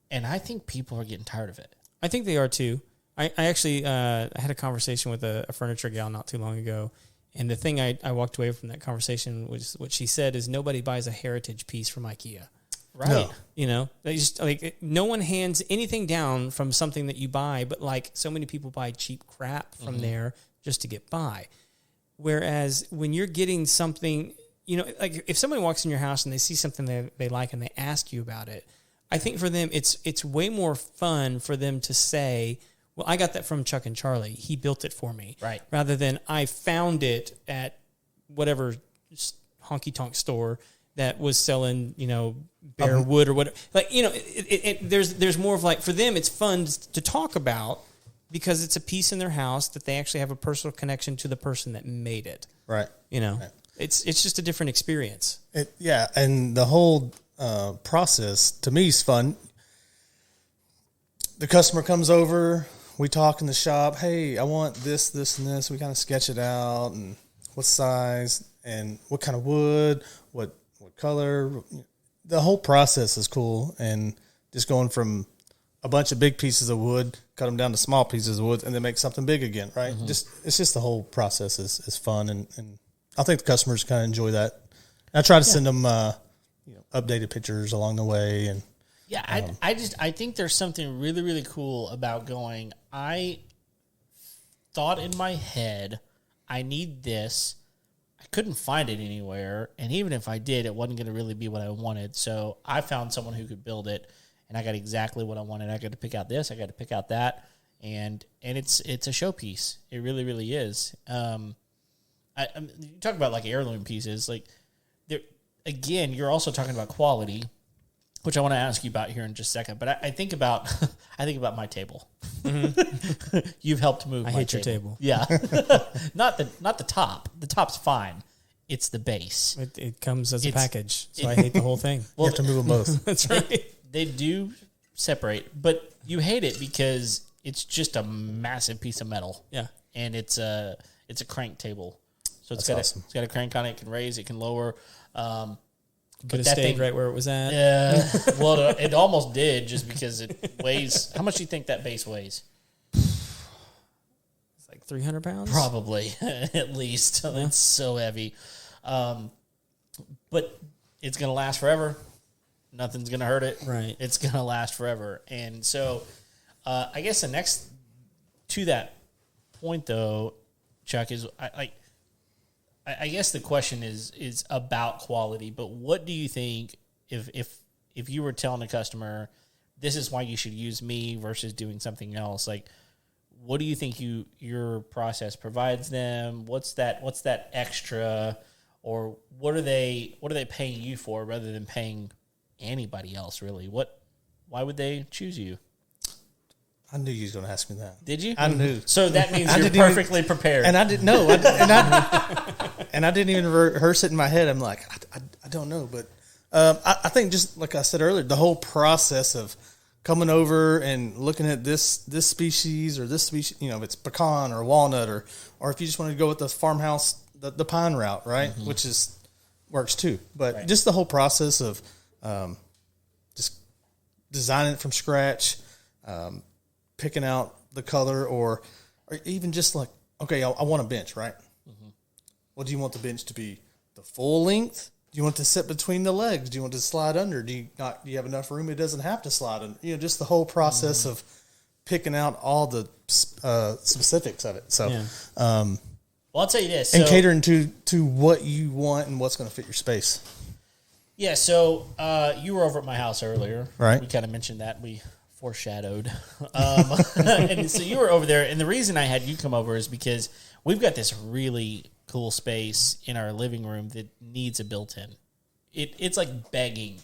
And I think people are getting tired of it. I think they are too. I actually I had a conversation with a furniture gal not too long ago, and the thing I walked away from that conversation was what she said is nobody buys a heritage piece from IKEA. Right. No. They just like no one hands anything down from something that you buy, but like so many people buy cheap crap from there just to get by. Whereas when you're getting something, like if somebody walks in your house and they see something they like and they ask you about it, I think for them it's way more fun for them to say, well, I got that from Chuck and Charli. He built it for me. Right. Rather than I found it at whatever honky-tonk store that was selling, bare wood or whatever. Like, there's more of like, for them, it's fun to talk about because it's a piece in their house that they actually have a personal connection to the person that made it. Right. Right. It's just a different experience. And the whole process to me is fun. The customer comes over, we talk in the shop. Hey, I want this, this, and this. We kind of sketch it out and what size and what kind of wood, what color. The whole process is cool, and just going from a bunch of big pieces of wood, cut them down to small pieces of wood, and then make something big again. Right? It's just the whole process is fun, and I think the customers kind of enjoy that. I try to send them updated pictures along the way, and I think there's something really, really cool about going, I thought in my head, I need this. I couldn't find it anywhere. And even if I did, it wasn't going to really be what I wanted. So I found someone who could build it, and I got exactly what I wanted. I got to pick out this. I got to pick out that. And it's a showpiece. It really, really is. You talk about like heirloom pieces. Like, again, you're also talking about quality, which I want to ask you about here in just a second. But I think about my table. You've helped move. I hate your table. Yeah, not the top. The top's fine. It's the base. It comes as a package, so I hate the whole thing. You have to move them both. That's right. They do separate, but you hate it because it's just a massive piece of metal. Yeah, and it's a crank table, so it's awesome. got a crank on it. It can raise, it can lower. Could have stayed right where it was at. Yeah, well, it almost did just because it weighs. How much do you think that base weighs? It's like 300 pounds? Probably, at least. Yeah. It's so heavy. But it's going to last forever. Nothing's going to hurt it. Right. It's going to last forever. And so I guess the next to that point, though, Chuck, is I guess the question is about quality, but what do you think if you were telling a customer, this is why you should use me versus doing something else? Like, what do you think your process provides them? What's that extra, or what are they paying you for rather than paying anybody else? Really, why would they choose you? I knew you was going to ask me that. Did you? I knew. So that means you're perfectly prepared. And I didn't know. And I didn't even rehearse it in my head. I'm like, I don't know. But I think just like I said earlier, the whole process of coming over and looking at this species or this species, if it's pecan or walnut, or if you just want to go with the farmhouse, the pine route, right? Mm-hmm. Which works too. But just the whole process of just designing it from scratch, picking out the color, or even just like, okay, I want a bench, right? Mm-hmm. Well, do you want the bench to be the full length? Do you want to sit between the legs? Do you want to slide under? Do you have enough room? It doesn't have to slide under. Just the whole process of picking out all the specifics of it. So, well, I'll tell you this. And catering to what you want and what's going to fit your space. Yeah, so you were over at my house earlier. Right. We kind of mentioned that. We foreshadowed. And so you were over there, and the reason I had you come over is because we've got this really cool space in our living room that needs a built-in. It's like begging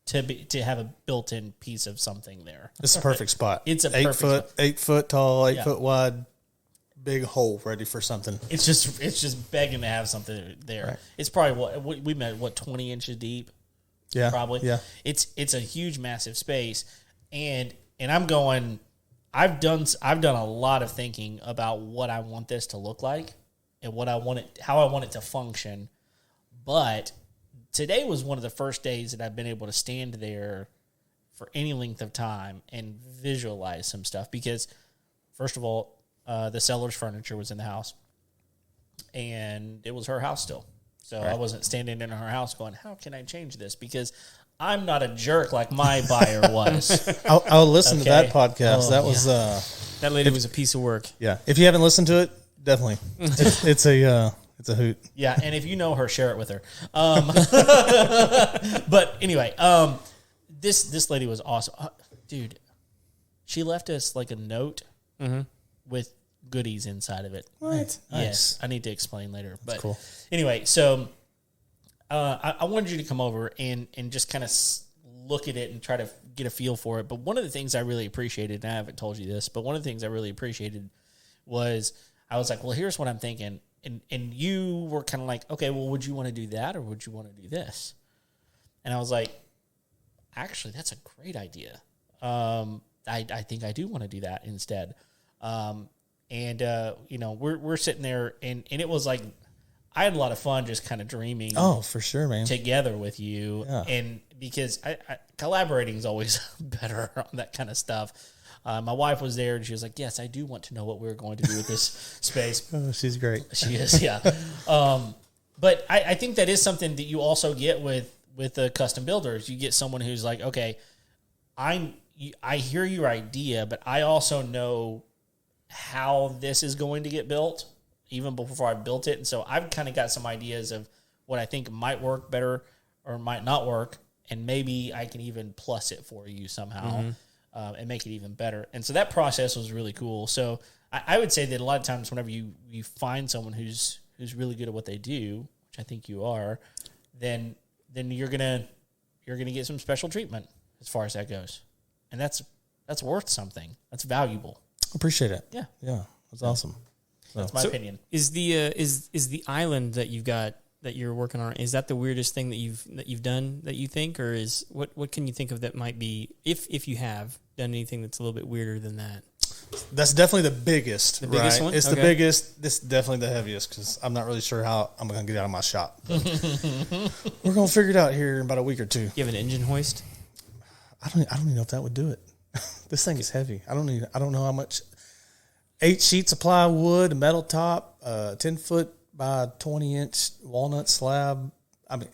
to have a built-in piece of something there. It's a perfect spot. It's a perfect spot. 8 foot tall, 8 foot wide, big hole ready for something. It's just begging to have something there. Right. It's probably we met 20 inches deep. Yeah, probably. Yeah, it's a huge, massive space, and I'm going. I've done a lot of thinking about what I want this to look like and how I want it to function. But today was one of the first days that I've been able to stand there for any length of time and visualize some stuff because, first of all, the seller's furniture was in the house, and it was her house still. So I wasn't standing in her house going, how can I change this? Because I'm not a jerk like my buyer was. I'll listen to that podcast. That was that lady was a piece of work. Yeah. If you haven't listened to it, definitely. It's a hoot. Yeah, and if you know her, share it with her. But anyway, this lady was awesome. Dude, she left us like a note with goodies inside of it. What? Yes. Nice. I need to explain later. But cool. Anyway, so I wanted you to come over and just kind of look at it and try to get a feel for it. But one of the things I really appreciated, and I haven't told you this, but one of the things I really appreciated was I was like, well, here's what I'm thinking. And you were kind of like, okay, well, would you want to do that or would you want to do this? And I was like, actually, that's a great idea. I think I do want to do that instead. We're sitting there and it was like, I had a lot of fun just kind of dreaming. Oh, for sure, man. Together with you. Yeah. And because collaborating is always better on that kind of stuff. My wife was there and she was like, yes, I do want to know what we're going to do with this space. Oh, she's great. She is, yeah. But I think that is something that you also get with the custom builders. You get someone who's like, okay, I hear your idea, but I also know how this is going to get built even before I built it. And so I've kind of got some ideas of what I think might work better or might not work. And maybe I can even plus it for you somehow and make it even better. And so that process was really cool. So I would say that a lot of times whenever you find someone who's really good at what they do, which I think you are, then you're gonna get some special treatment as far as that goes. And that's worth something. That's valuable. Appreciate it. Yeah. Yeah. That's awesome. That's my opinion. Is the island that you've got that you're working on, is that the weirdest thing that you've done that you think, or is what can you think of that might be, if you have done anything that's a little bit weirder than that? That's definitely the biggest. The biggest one? It's Okay. the biggest. This is definitely the heaviest because I'm not really sure how I'm going to get out of my shop. We're going to figure it out here in about a week or two. You have an engine hoist? I don't even know if that would do it. This thing is heavy. I don't know how much. 8 sheets of plywood, a metal top, 10-foot by 20-inch walnut slab. I mean,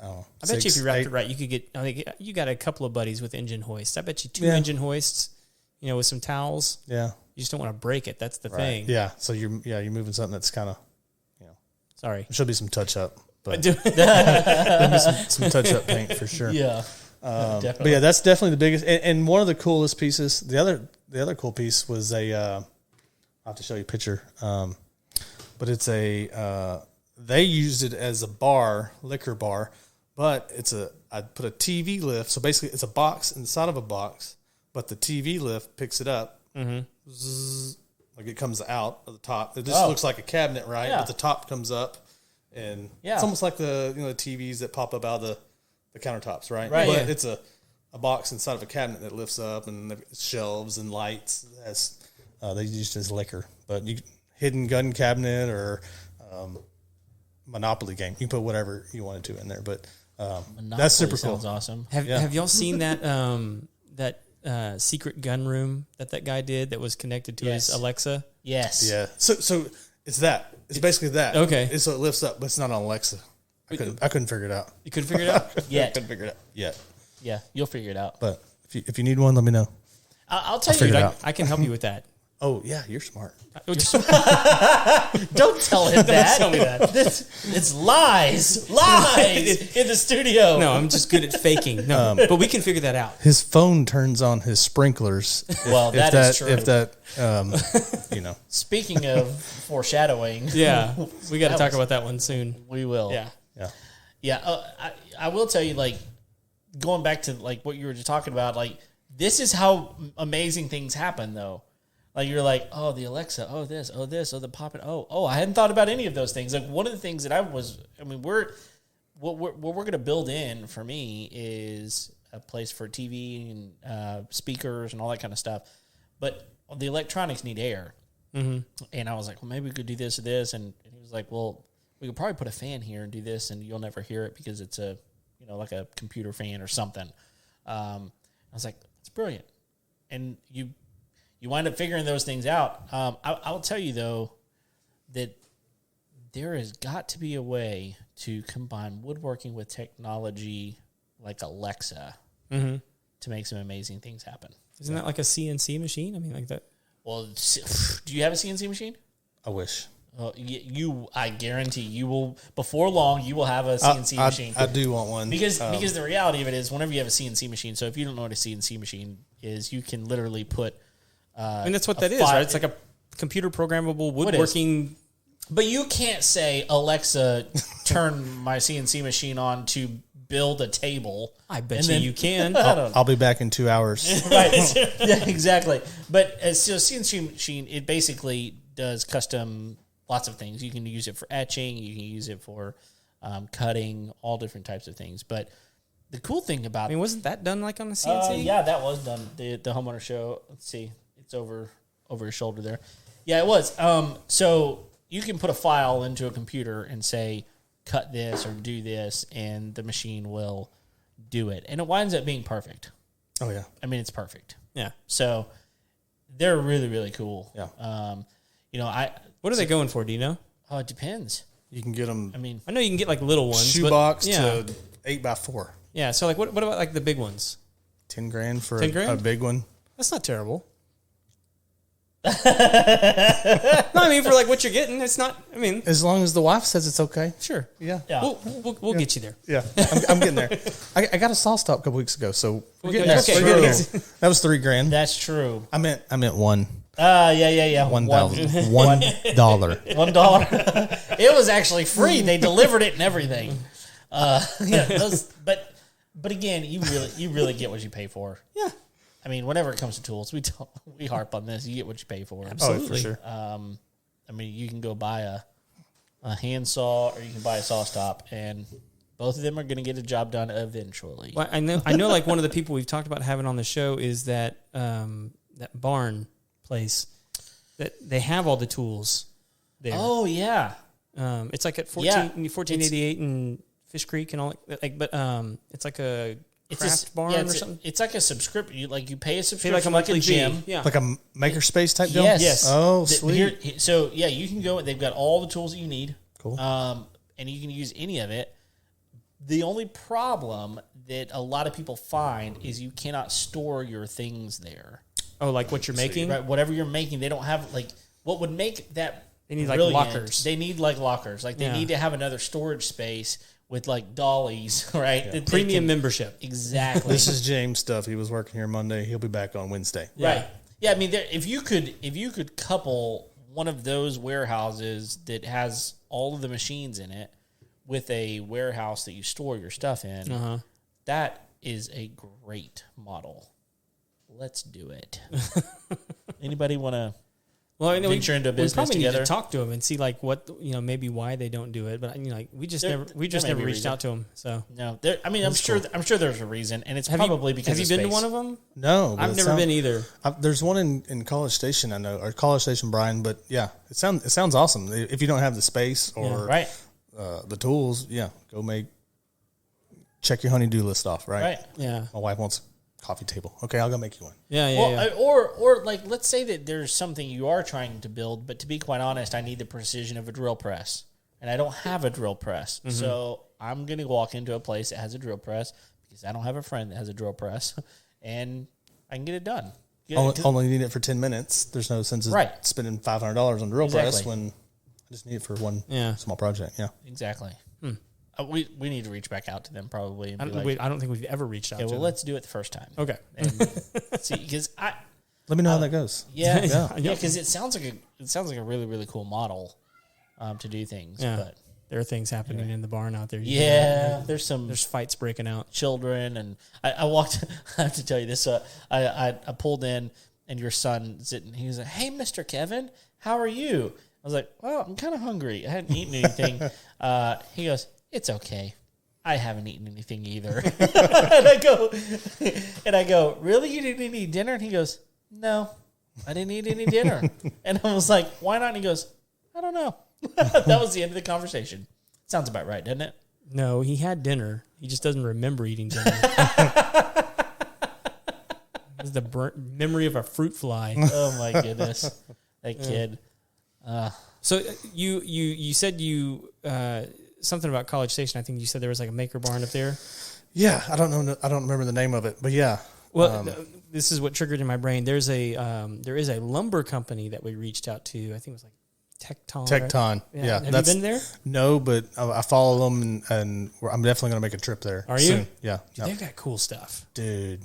I don't know. I bet you if you wrapped it right, you could get. I think you got a couple of buddies with engine hoists. I bet you 2 engine hoists, with some towels. Yeah, you just don't want to break it. That's the thing. Yeah, so you're moving something that's kind of, Sorry, there should be some touch up, but do there'll be some touch up paint for sure. Yeah. But yeah, that's definitely the biggest. And one of the coolest pieces. The other cool piece was I'll have to show you a picture. But it's they used it as a liquor bar, but I put a TV lift. So basically it's a box inside of a box, but the TV lift picks it up. Zzz, like it comes out of the top. It just looks like a cabinet, right? Yeah. But the top comes up, and it's almost like the the TVs that pop up out of the countertops, right? Right. But it's a box inside of a cabinet that lifts up, and the shelves and lights. They used it as liquor, but hidden gun cabinet or Monopoly game. You can put whatever you wanted to in there, but that's super cool. Sounds awesome. Have y'all seen that secret gun room that guy did that was connected to his Alexa? Yes. Yeah. So it's that. It's basically that. Okay. So it lifts up, but it's not on Alexa. I couldn't figure it out. You couldn't figure it out? Yet. I couldn't figure it out yet. Yeah, you'll figure it out. But if you need one, let me know. I'll tell figure you. it out. I can help you with that. Oh yeah, you're smart. Don't tell him that. Tell me that. It's lies in the studio. No, I'm just good at faking. No, but we can figure that out. His phone turns on his sprinklers. Well, that is true. If that, Speaking of foreshadowing, Yeah, we got to talk about that one soon. we will. Yeah. I will tell you, like, going back to like what you were just talking about, like, this is how amazing things happen, though. Like, you're like, oh, the Alexa, oh, this, oh, the pop-it, oh, I hadn't thought about any of those things. Like, one of the things that what we're going to build in for me is a place for TV and speakers and all that kind of stuff. But the electronics need air. Mm-hmm. And I was like, well, maybe we could do this or this. And he was like, well, we could probably put a fan here and do this, and you'll never hear it because it's like a computer fan or something. I was like, that's brilliant. And you wind up figuring those things out. I'll tell you, though, that there has got to be a way to combine woodworking with technology like Alexa to make some amazing things happen. Isn't that like a CNC machine? I mean, like that. Well, do you have a CNC machine? I wish. I guarantee you will, before long, you will have a CNC machine. I do want one. Because the reality of it is, whenever you have a CNC machine, so if you don't know what a CNC machine is, you can literally put... and that's what that is, right? It's like a computer programmable woodworking... But you can't say, Alexa, turn my CNC machine on to build a table. I bet you can. I'll be back in 2 hours. Right. Yeah, exactly. But so CNC machine, it basically does custom lots of things. You can use it for etching. You can use it for cutting, all different types of things. But the cool thing about... I mean, wasn't that done like on a CNC? Yeah, that was done. The Homeowner show. Let's see. It's over your shoulder there. Yeah, it was. So you can put a file into a computer and say, cut this or do this, and the machine will do it. And it winds up being perfect. Oh, yeah. I mean, it's perfect. Yeah. So they're really, really cool. Yeah. What are they going for? Do you know? Oh, it depends. You can get them. I mean, I know you can get like little ones. Shoebox to 8x4. Yeah. So like, what about like the big ones? $10,000 for 10 grand? a big one. That's not terrible. No, I mean for like what you're getting, it's not. I mean, As long as the wife says it's okay. sure. Yeah. yeah. We'll get you there. Yeah. I'm getting there. I got a saw stop a couple weeks ago, so we're getting there. Okay, We're getting good. there. That was $3,000. That's true. I meant one. Yeah. $1,000. $1. $1. It was actually free. They delivered it and everything. But again, you really get what you pay for. Yeah. I mean, whenever it comes to tools, we harp on this. You get what you pay for. Absolutely. Oh, for sure. I mean, you can go buy a handsaw or you can buy a saw stop, and both of them are going to get a job done eventually. Well, I know. Like one of the people we've talked about having on the show is that that barn place that they have all the tools there. Oh yeah, it's like at 1488 and Fish Creek and all like, but it's like a craft barn or something. It's like a subscription. You pay a subscription, like a monthly gym. fee. Yeah, Like a makerspace type deal? Yes. Oh, sweet. So yeah, you can go. They've got all the tools that you need. Cool. And you can use any of it. The only problem that a lot of people find is you cannot store your things there. Oh, like what you're making? Right, whatever you're making, they don't have like what would make that. They need like brilliant, lockers. They need like lockers. Like they need to have another storage space with like dollies, right? Yeah. Premium membership. Exactly. This is James' stuff. He was working here Monday. He'll be back on Wednesday. Right. Yeah, I mean, if you could couple one of those warehouses that has all of the machines in it with a warehouse that you store your stuff in, that is a great model. Let's do it. Anybody want to venture into a business we probably together? need to talk to them and see like what maybe why they don't do it. But like we just never reached out to them. So no, I mean, I'm sure there's a reason, and it's probably because have you been space. to one of them? No, but I've never been either. There's one in College Station, I know, or College Station, Bryan. But yeah, it sounds awesome. If you don't have the space or the tools, go check your honey-do list off. Right. Yeah. My wife wants a coffee table. Okay, I'll go make you one. Yeah. Or like, let's say that there's something you are trying to build, but to be quite honest, I need the precision of a drill press, and I don't have a drill press. Mm-hmm. So I'm going to walk into a place that has a drill press because I don't have a friend that has a drill press, and I can get it done. Only need it for 10 minutes. There's no sense of spending $500 on drill press when I just need it for one small project. Yeah, exactly. We need to reach back out to them probably. And I don't think we've ever reached out to them. Well, let's do it the first time. Okay. And see, because let me know how that goes. Yeah, because it sounds like a really, really cool model to do things. Yeah. But there are things happening in the barn out there. There's fights breaking out. Children, and I walked. I have to tell you this. I pulled in, and your son sitting. He was like, "Hey, Mr. Kevin, how are you?" I was like, "Well, I'm kind of hungry. I hadn't eaten anything." He goes, "It's okay. I haven't eaten anything either." and I go, "Really? You didn't eat dinner?" And he goes, "No, I didn't eat any dinner." And I was like, "Why not?" And he goes, "I don't know." That was the end of the conversation. Sounds about right, doesn't it? No, he had dinner. He just doesn't remember eating dinner. It's the memory of a fruit fly. Oh my goodness, that kid. So you said something about College Station. I think you said there was like a maker barn up there. Yeah, I don't know. I don't remember the name of it, but yeah. Well, this is what triggered in my brain. There is a lumber company that we reached out to. I think it was like Tecton. Right? Yeah. Have you been there? No, but I follow them, and I'm definitely going to make a trip there. Are you? Soon. Yeah. Dude, they've got cool stuff, dude.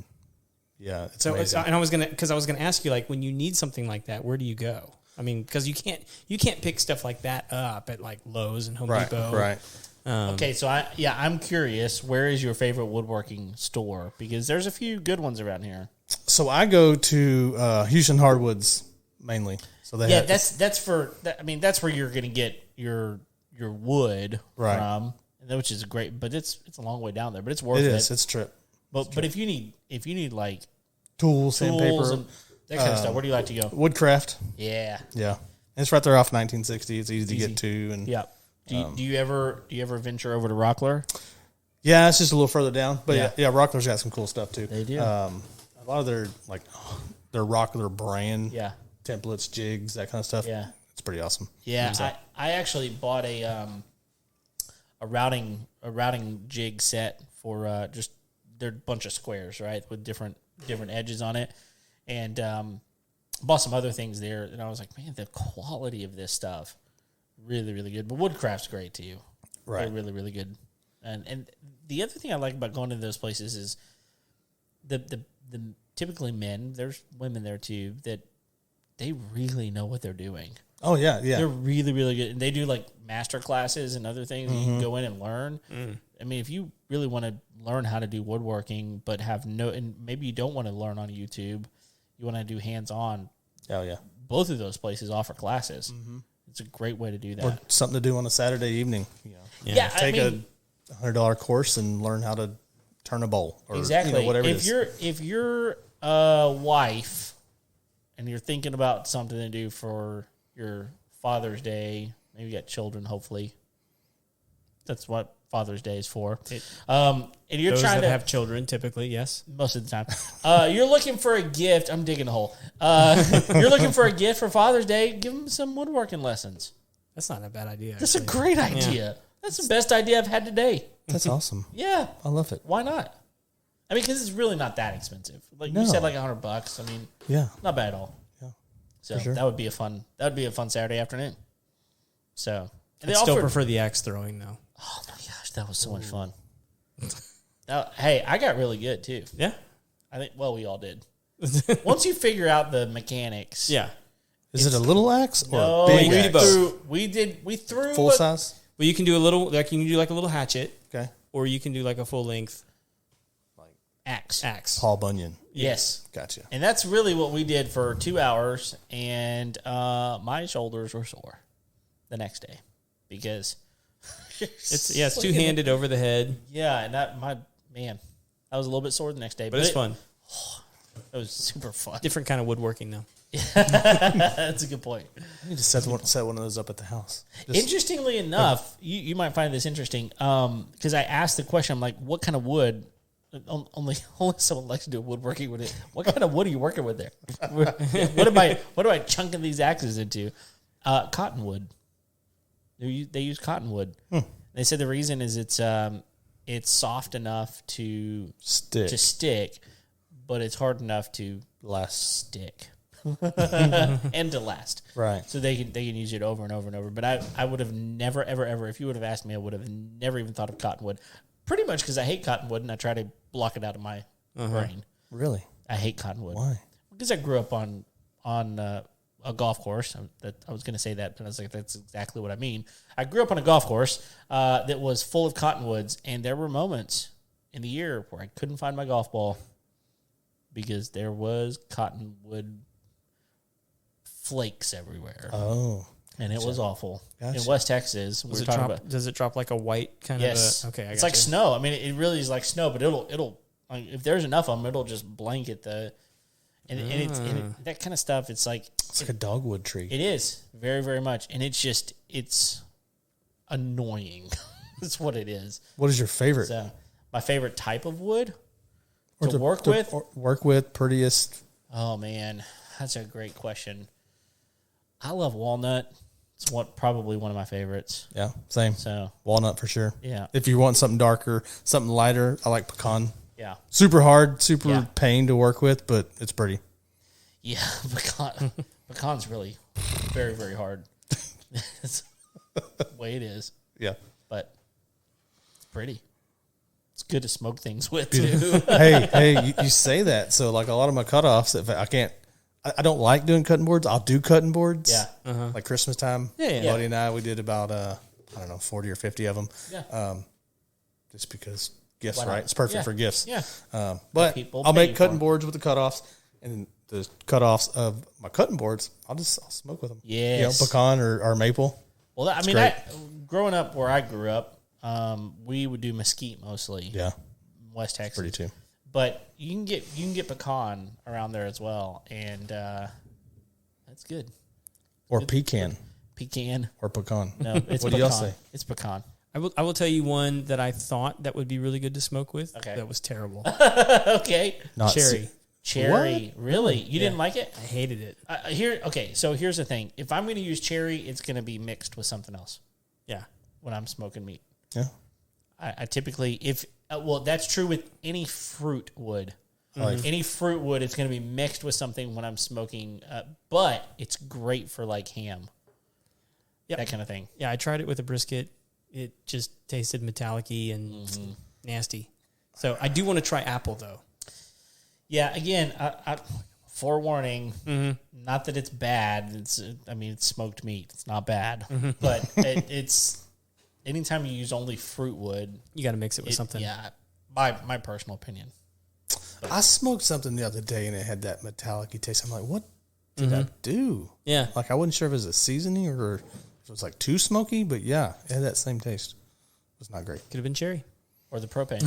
Yeah, it's amazing. And I was gonna ask you, like, when you need something like that, where do you go? I mean, because you can't pick stuff like that up at like Lowe's and Home Depot. Right. Okay, so I'm curious. Where is your favorite woodworking store? Because there's a few good ones around here. So I go to Houston Hardwoods mainly. So that's where you're going to get your wood from, which is great. But it's a long way down there. But it's worth it. It is. It's a trip. But if you need like tools, sandpaper, and that kind of stuff, where do you like to go? Woodcraft. Yeah. And it's right there off 1960. It's easy to get to. And do you ever venture over to Rockler? Yeah, it's just a little further down. But yeah, Rockler's got some cool stuff too. They do. A lot of their Rockler brand templates, jigs, that kind of stuff. Yeah. It's pretty awesome. Yeah, I actually bought a routing jig set for just they're a bunch of squares, right, with different edges on it, and bought some other things there. And I was like, man, the quality of this stuff, really, really good. But Woodcraft's great too, right? They're really, really good. And the other thing I like about going to those places is the typically men. There's women there too that they really know what they're doing. Oh yeah, yeah. They're really, really good. And they do like master classes and other things that you can go in and learn. I mean, if you really want to learn how to do woodworking, but and maybe you don't want to learn on YouTube, you want to do hands-on. Oh yeah. Both of those places offer classes. It's a great way to do that. Or something to do on a Saturday evening. You know, Yeah, take a $100 course and learn how to turn a bowl. Or, exactly. Whatever it is. If you're a wife and you're thinking about something to do for your Father's Day, maybe you got children. Hopefully, that's what Father's Day is for. And you're Those trying that to have children, typically, yes. most of the time. You're looking for a gift. I'm digging a hole. You're looking for a gift for Father's Day. Give them some woodworking lessons. That's not a bad idea. That's a actually. great idea. That's the best idea I've had today. That's awesome. Yeah, I love it. why not? I mean, because it's really not that expensive. Like No. you said, like $100. I mean, Yeah. not bad at all. Yeah. So sure. that would be a fun Saturday afternoon. So and I still prefer the axe throwing, though. Oh my gosh, that was so much fun. Now, hey, I got really good too. Yeah? I think. Well, we all did. Once you figure out the mechanics. Yeah. Is it a little axe or No, a big we axe? did both. We threw Full size? Well, you can do a little, like you can do like a little hatchet, Okay. or you can do like a full length axe. Paul Bunyan. Yes. Gotcha. And that's really what we did for 2 hours, and my shoulders were sore the next day because It's two-handed over the head, and that I was a little bit sore the next day, but it's fun. It was super fun. Different kind of woodworking, though. That's a good point. I need to set one of those up at the house. Interestingly enough, you might find this interesting because I asked the question. I'm like, what kind of wood? Only someone likes to do woodworking with it. What kind of wood are you working with there? What am I chunking these axes into? Cottonwood. They use cottonwood. They said the reason is it's soft enough to stick, but it's hard enough to stick. And to last. Right. So they can use it over and over and over. But I would have never, ever, ever, if you would have asked me, I would have never even thought of cottonwood. Pretty much because I hate cottonwood and I try to block it out of my brain. Really? I hate cottonwood. Why? Because I grew up on a golf course. I was going to say that, but I was like, that's exactly what I mean. I grew up on a golf course that was full of cottonwoods, and there were moments in the year where I couldn't find my golf ball because there was cottonwood flakes everywhere. Oh. And it was awful. Gotcha. In West Texas, Does it drop like a white kind yes. of? Okay, it's like snow. I mean, it really is like snow, but it'll like, if there's enough of them, it'll just blanket and that kind of stuff. It's like a dogwood tree. It is very, very much, and it's annoying. That's what it is. What is your favorite? So, my favorite type of wood Or to work with? Work with, prettiest. Oh man, that's a great question. I love walnut. It's probably one of my favorites. Yeah, same. So walnut for sure. Yeah. If you want something darker, something lighter, I like pecan. Yeah. Super hard, super pain to work with, but it's pretty. Yeah, pecan's really very, very hard. It's the way it is. Yeah. But it's pretty. It's good to smoke things with too. hey, you say that. So like a lot of my cutoffs, if I can't, I don't like doing cutting boards. I'll do cutting boards. Yeah. Like Christmas time. Yeah. Buddy and I, we did about, 40 or 50 of them. Yeah. Just because gifts, Why not? right? It's perfect Yeah. for gifts. Yeah. But People I'll pay make cutting for 'em. boards with the cutoffs, and the cutoffs of my cutting boards, I'll smoke with them. Yes. Pecan or maple. Well, I mean, growing up where I grew up, we would do mesquite mostly. Yeah. West Texas. Pretty too. But you can get pecan around there as well, and that's good. Or pecan. Pecan. Or pecan. No, it's What pecan. do y'all say? It's pecan. I will tell you one that I thought that would be really good to smoke with. Okay. That was terrible. Okay. Not Cherry. Cherry. Really? You didn't like it? I hated it. So here's the thing. If I'm going to use cherry, it's going to be mixed with something else Yeah. when I'm smoking meat. Yeah. I typically, that's true with any fruit wood. Like- Any fruit wood, it's going to be mixed with something when I'm smoking, but it's great for like ham. Yep. That kind of thing. Yeah, I tried it with a brisket. It just tasted metallic-y and nasty. So I do want to try apple, though. Yeah, again, forewarning, not that it's bad. It's smoked meat. It's not bad, but it's anytime you use only fruit wood, You got to mix it with something. Yeah, my personal opinion. I smoked something the other day and it had that metallic-y taste. I'm like, what did that do? Yeah. Like, I wasn't sure if it was a seasoning or if it was like too smoky, but yeah, it had that same taste. It was not great. Could have been cherry. Or the propane.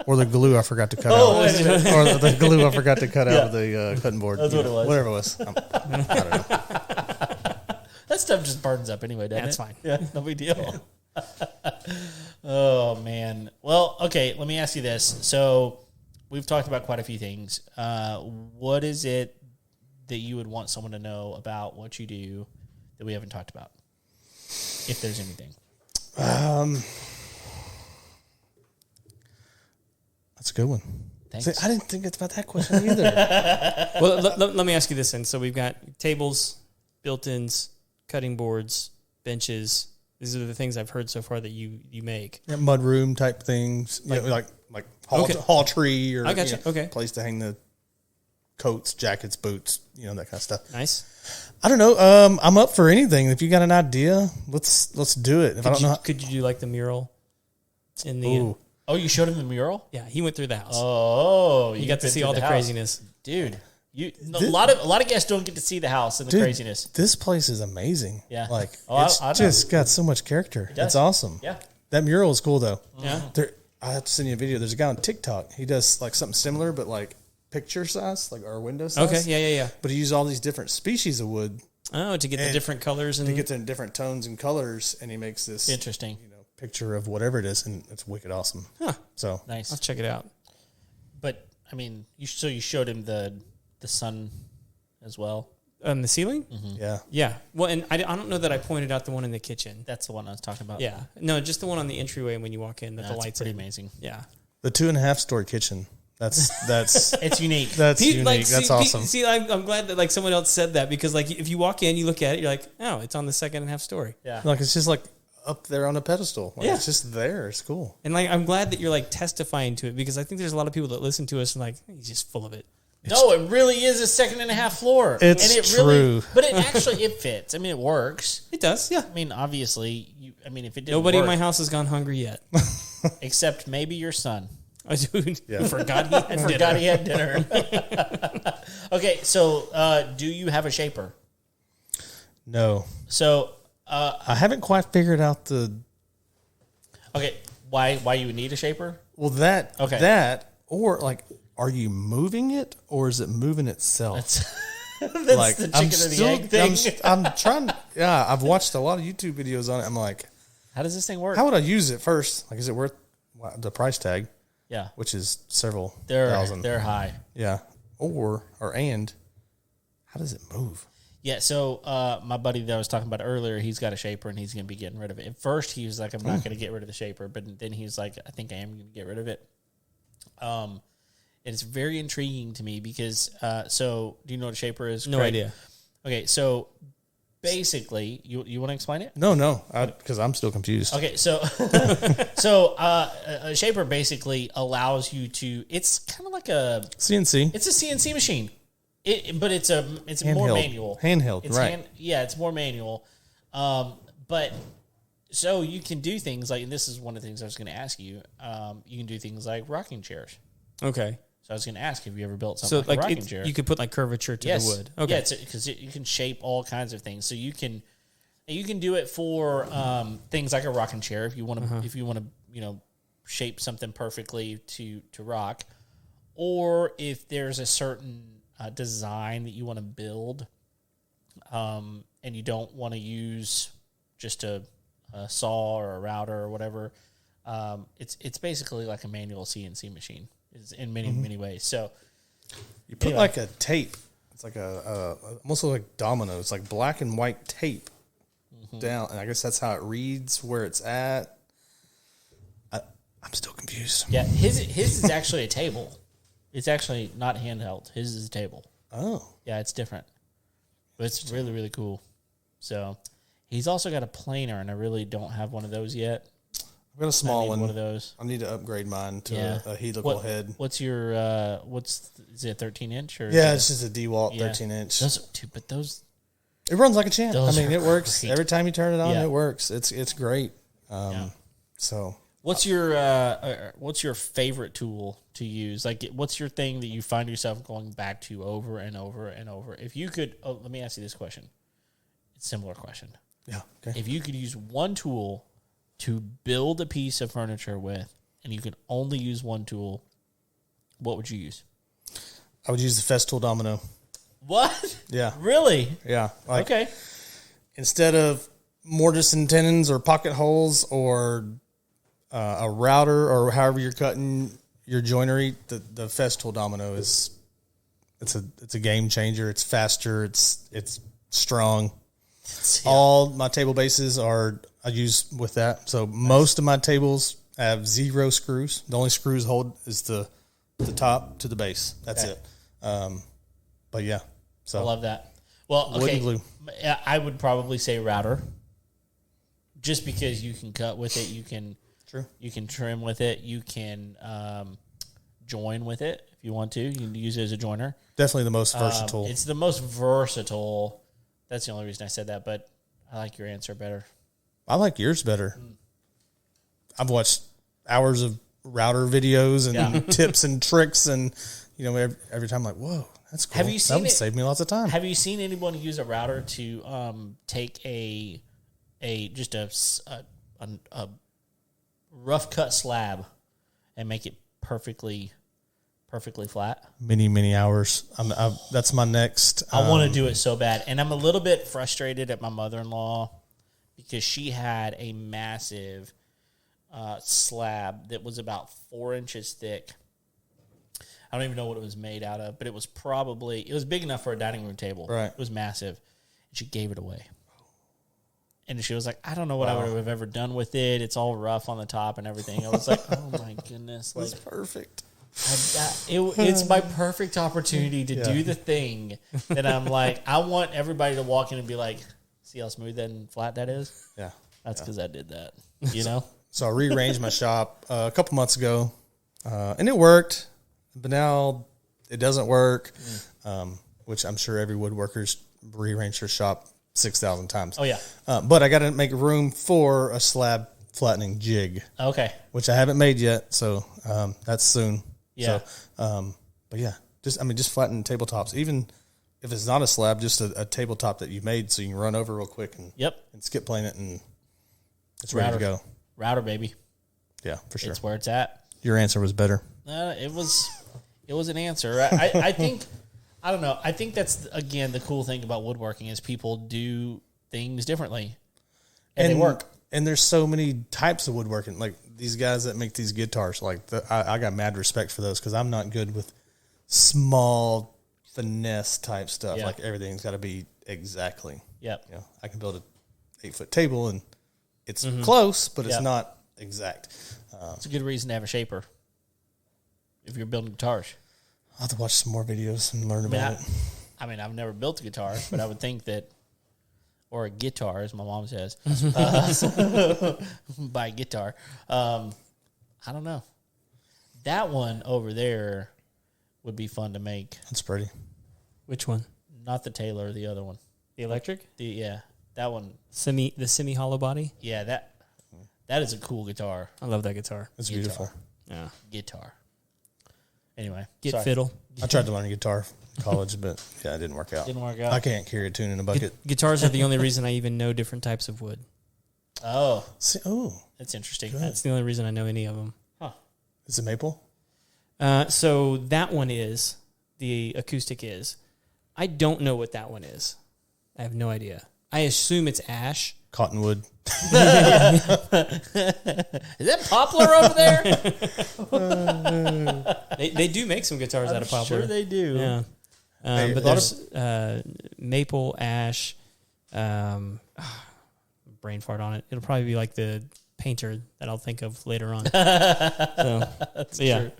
Or the glue I forgot to cut out. Or the glue I forgot to cut out of the cutting board. That's what it was. Whatever it was. I don't know. That stuff just burns up anyway, doesn't it? That's fine. Yeah, no big deal. Oh, man. Well, okay, let me ask you this. So we've talked about quite a few things. What is it that you would want someone to know about what you do that we haven't talked about? If there's anything. That's a good one. Thanks. See, I didn't think it's about that question either. Well, let me ask you this then. So we've got tables, built-ins, cutting boards, benches. These are the things I've heard so far that you make. Yeah, mud room type things, like hall tree or I gotcha. Okay. place to hang the coats, jackets, boots, that kind of stuff. Nice. I don't know. I'm up for anything. If you got an idea, let's do it. If I don't know, Could you do like the mural in the? Ooh. Oh, you showed him the mural? Yeah, he went through the house. Oh, you got to see all the craziness, dude. A lot of guests don't get to see the house and the craziness. This place is amazing. Yeah. Like I it's know. just got so much character. does. It's awesome. Yeah. That mural is cool though. Yeah. I have to send you a video. There's a guy on TikTok. He does like something similar, but like picture size, like our window size. Okay. Yeah. But he uses all these different species of wood Oh, to get the different colors and to get the different tones and colors, and he makes this Interesting. picture of whatever it is, and it's wicked awesome. Huh. So Nice. I'll check it out. But, I mean, you showed him the sun as well. On the ceiling? yeah, Yeah. Well, and I don't know that I pointed out the one in the kitchen. That's the one I was talking about. Yeah. No, just the one on the entryway when you walk in that the That's lights pretty in. amazing. Yeah. the 2.5 story kitchen. That's It's unique. that's unique. That's awesome. See, I'm glad that like someone else said that because like if you walk in, you look at it, you're like, oh, it's on the 2.5 story. Yeah. Like it's just like up there on a pedestal. Like, Yeah. it's just there. It's cool. And like I'm glad that you're like testifying to it because I think there's a lot of people that listen to us and like he's just full of it. No, it really is a 2.5 floor. It's and it true. Really, but it actually it fits. I mean, it works. It does, yeah. I mean, obviously, if it didn't Nobody in work, my house has gone hungry yet. except maybe your son. I dude, Yeah. forgot he had Forgot he had dinner. Okay, so do you have a shaper? No, So, I haven't quite figured out the okay, why you would need a shaper? that or like, are you moving it or is it moving itself? That's like the chicken or the egg thing. I'm trying. Yeah, I've watched a lot of YouTube videos on it. I'm like, How does this thing work? how would I use it first? Like, is it worth the price tag, Yeah, which is several they're thousand? high. Yeah, or how does it move? Yeah, so my buddy that I was talking about earlier, he's got a shaper and he's going to be getting rid of it. At first, he was like, I'm not going to get rid of the shaper, but then he's like, I think I am going to get rid of it. And it's very intriguing to me because, so do you know what a shaper is? No Craig? idea. Okay, so basically, you want to explain it? No, because I'm still confused. Okay, so a shaper basically allows you to. It's kind of like CNC. it's a CNC machine, but it's more Handheld. manual, Handheld, It's right? it's more manual, but so you can do things like, and this is one of the things I was going to ask you. You can do things like rocking chairs. Okay. So I was going to ask, have you ever built So something like a like rocking chair? you could put like curvature to the wood. Okay. Yeah, because you can shape all kinds of things. So you can do it for things like a rocking chair if you want to shape something perfectly to rock, or if there's a certain design that you want to build, and you don't want to use just a saw or a router or whatever. It's basically like a manual CNC machine in many ways. So You put like a tape. It's like a almost like domino. It's like black and white tape down, and I guess that's how it reads where it's at. I'm still confused. yeah, his is actually a table. It's actually not handheld. His is a table. Oh, Yeah, it's different, but it's really, really cool. So he's also got a planer, and I really don't have one of those yet. I've got a small one. One of those. I need to upgrade mine to a helical head. What's your is it a 13-inch or? Yeah, it's just a DeWalt 13-inch. But those. It runs like a champ. I mean, it works great. every time you turn it on. It works. It's great. So, what's your favorite tool to use? Like, what's your thing that you find yourself going back to over and over and over? If you could, let me ask you this question. It's a similar question. Yeah. Okay. If you could use one tool to build a piece of furniture with, and you could only use one tool, what would you use? I would use the Festool Domino. What? Yeah. Really? Yeah. Okay. Instead of mortise and tenons or pocket holes or a router or however you're cutting your joinery, the Festool Domino it's a game changer. It's faster. It's strong. Yeah. All my table bases I use with that. So most of my tables have 0 screws. The only screws hold is the top to the base. That's it. But yeah, so I love that. Well, okay, glue. I would probably say router, just because you can cut with it. You can trim with it. You can join with it if you want to. You can use it as a joiner. Definitely the most versatile. It's the most versatile. That's the only reason I said that, but I like your answer better. I like yours better. I've watched hours of router videos and tips and tricks, and every time I'm like, whoa, that's cool. Have you seen that would save me lots of time. Have you seen anyone use a router to take a rough cut slab and make it perfectly flat? Many hours. That's my next. I want to do it so bad, and I'm a little bit frustrated at my mother-in-law because she had a massive slab that was about 4 inches thick. I don't even know what it was made out of, but it was big enough for a dining room table. Right. It was massive. And she gave it away. And she was like, I don't know what I would have ever done with it. It's all rough on the top and everything. I was like, oh my goodness. That's perfect. It's my perfect opportunity to do the thing that I'm like, I want everybody to walk in and be like, see how smooth and flat that is? Yeah. That's because I did that, So I rearranged my shop a couple months ago, and it worked, but now it doesn't work, which I'm sure every woodworker's rearranged their shop 6,000 times. Oh, yeah. But I got to make room for a slab flattening jig. Okay. Which I haven't made yet, so that's soon. Yeah. So, but yeah, just flatten tabletops. Even if it's not a slab, just a tabletop that you made so you can run over real quick and skip plane it, and it's ready to go. Router, baby. Yeah, for sure. It's where it's at. Your answer was better. It was an answer. I think, I don't know. I think that's, again, the cool thing about woodworking is people do things differently. And they work. And there's so many types of woodworking. Like these guys that make these guitars, I got mad respect for those because I'm not good with small finesse type stuff. Yeah. Like everything's got to be exactly. Yep. I can build a 8-foot table and it's close, but it's not exact. It's a good reason to have a shaper if you're building guitars. I'll have to watch some more videos and learn about it. I mean, I've never built a guitar, but I would think that, or a guitar, as my mom says, buy a guitar. I don't know. That one over there would be fun to make. That's pretty. Which one? Not the Taylor, the other one. The electric? That one. The semi hollow body? Yeah, that is a cool guitar. I love that guitar. It's beautiful. Yeah. Guitar. Anyway. Fiddle. I tried to learn guitar in college, but it didn't work out. Didn't work out. I can't carry a tune in a bucket. Guitars are the only reason I even know different types of wood. Oh. That's interesting. That's the only reason I know any of them. Huh. Is it maple? So that one is, the acoustic is. I don't know what that one is. I have no idea. I assume it's ash. Cottonwood. Is that poplar over there? They do make some guitars out of poplar. Sure they do. Yeah. But there's maple, ash, brain fart on it. It'll probably be like the painter that I'll think of later on. That's true.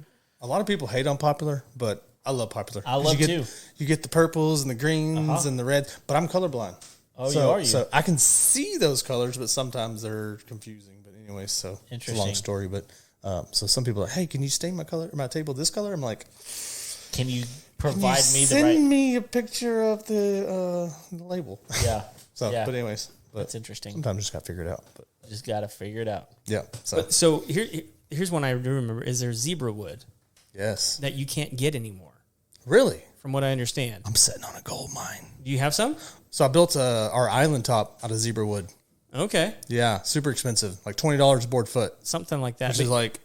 A lot of people hate on popular, but I love popular. I love too. You get the purples and the greens and the reds, but I'm colorblind. Oh, you are? So I can see those colors, but sometimes they're confusing. But anyways, so it's a Interesting. long story. But so some people are like, hey, can you stain my table this color? I'm like, Can you can provide you me the send right? me a picture of the label? Yeah. So, Yeah. but anyways, That's interesting. sometimes I just got to figure it out. But Just got to figure it out. yeah, so So here's one I do remember: is there zebra wood yes, that you can't get anymore? really, From what I understand, I'm sitting on a gold mine. do you have some? So I built our island top out of zebra wood. Okay, Yeah, super expensive, like $20 a board foot, something like that. which is like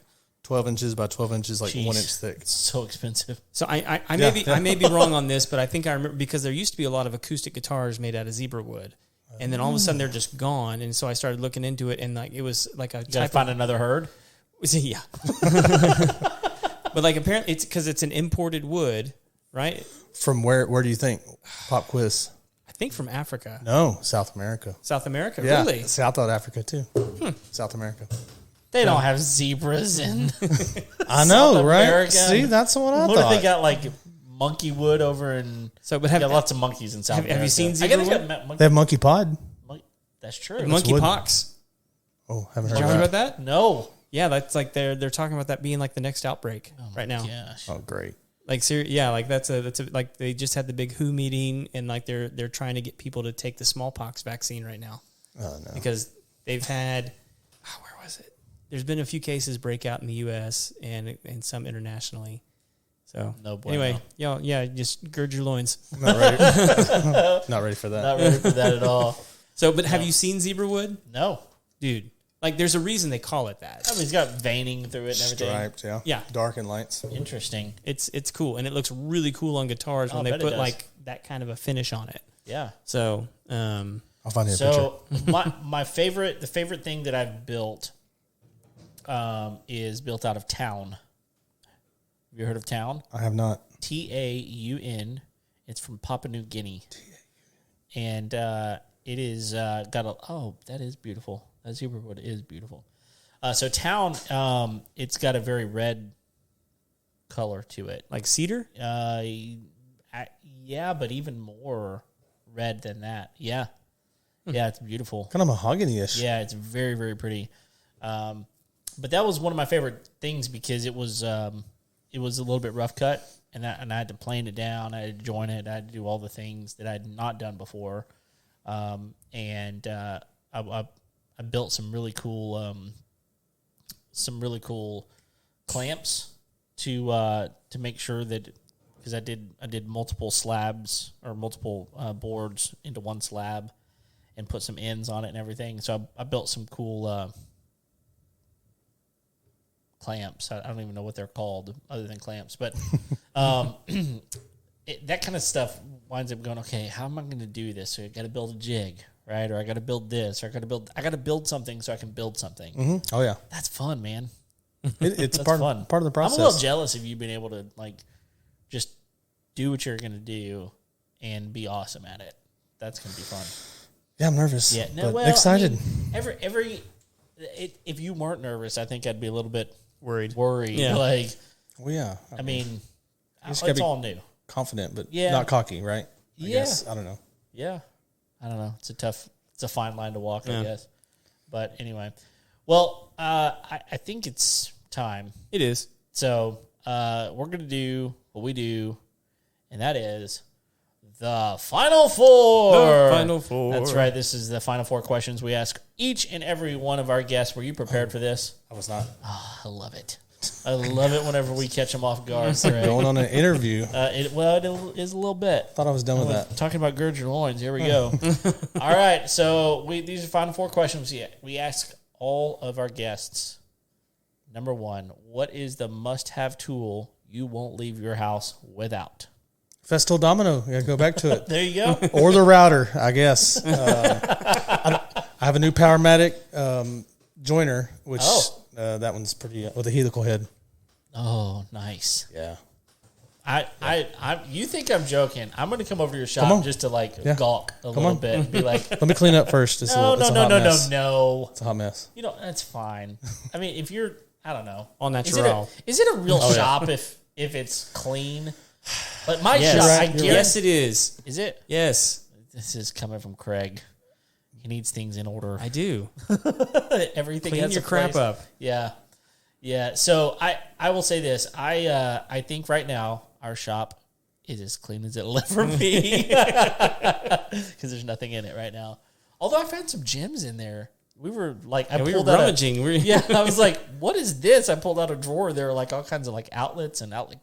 12 inches by 12 inches, like Jeez. 1 inch thick. So expensive. So I Yeah. may be wrong on this, but I think I remember because there used to be a lot of acoustic guitars made out of zebra wood, and then all of a sudden they're just gone. And so I started looking into it, and like it was like a You got to type find another herd. yeah. But like apparently it's because it's an imported wood, right? From where do you think? Pop quiz. I think from Africa, No, South America. South America. Yeah, Really? South Africa too. South America. They don't have zebras in. I know, South right? America. See, that's what I What if thought. they got like monkey wood over in? So, but They have, got lots of monkeys in South have you America. seen I zebra guess wood? got They have monkey pod. That's true. monkey wood. pox? Oh, haven't Did heard you hear of about that. that? No. Yeah, that's like they're talking about that being like the next outbreak right now. Gosh. Oh, great. Like yeah, like that's a like they just had the big WHO meeting and like they're trying to get people to take the smallpox vaccine right now Oh no. because they've had where was it? There's been a few cases break out in the U.S. and some internationally. So No bueno. anyway, yeah, just gird your loins. Not ready. Not ready for that. Not ready for that at all. So, but have you seen zebra wood, No. dude? Like, there's a reason they call it that. I mean, he's got veining through it and everything. Striped, yeah. Yeah. Dark and lights. Interesting. It's cool, and it looks really cool on guitars when I they bet it put does. like that kind of a finish on it. Yeah. So, I'll find you a So the favorite thing that I've built is built out of Town. Have you heard of Town? picture. I have not. TAUN. It's from Papua New Guinea. And it is got a that is beautiful. That zebra wood is beautiful. So Town, it's got a very red color to it. like cedar. Yeah, but even more red than that. Yeah. Yeah, it's beautiful. Kind of mahogany-ish. Yeah, it's very, very pretty. But that was one of my favorite things because it was a little bit rough cut, and I had to plane it down. I had to join it. I had to do all the things that I had not done before. And I built some really cool clamps to make sure that, because I did multiple slabs or multiple boards into one slab and put some ends on it and everything. So I built some cool clamps. I don't even know what they're called other than clamps, but that kind of stuff winds up going, okay, how am I going to do this? So I got to build a jig, right? Or I got to build this, or I got to build something so I can build something. Mm-hmm. Oh yeah. That's fun, man. It's That's part fun. of the process. I'm a little jealous of you being able to like just do what you're going to do and be awesome at it. That's going to be fun. Yeah, I'm nervous. Yeah, but well, excited. I mean, if you weren't nervous, I think I'd be a little bit Worried. Yeah. Like, Well, yeah. I mean, just it's gotta be all new. confident, but Yeah. not cocky, right? I Yeah. guess. I don't know. Yeah. I don't know. It's a fine line to walk, Yeah. I guess. But anyway, well, I think it's time. It is. So we're going to do what we do, and that is the Final Four. The Final Four. That's right. This is the Final Four questions we ask each and every one of our guests. Were you prepared for this? I was not I love it. I love it whenever we catch them off guard. Greg. going on an interview. It is a little bit. Thought I was done with that. Talking about gird your loins. Here we go. All right. So these are Final Four questions. We ask all of our guests. Number one, what is the must-have tool you won't leave your house without? Festool Domino. I gotta go back to it. There you go. Or the router, I guess. I have a new Powermatic joiner, which that one's pretty with a helical head. Oh, nice. Yeah. I you think I'm joking? I'm going to come over to your Come shop on. just to like Yeah. gawk a little on. bit and be like, Let me clean up first. It's a hot mess. no. It's a hot mess. You know, that's fine. I mean, if you're, I don't know. All natural. Is it a real shop if it's clean? But my Yes. shop, I Right. guarantee. Yes, it is. Is it? Yes. This is coming from Craig. He needs things in order. I do. Everything Clean has your a crap place. up. Yeah. Yeah. So I will say this. I think right now our shop is as clean as it'll ever be because there's nothing in it right now. Although I found some gems in there. We were like, We were rummaging. I was like, what is this? I pulled out a drawer. There were like all kinds of like outlets and outlet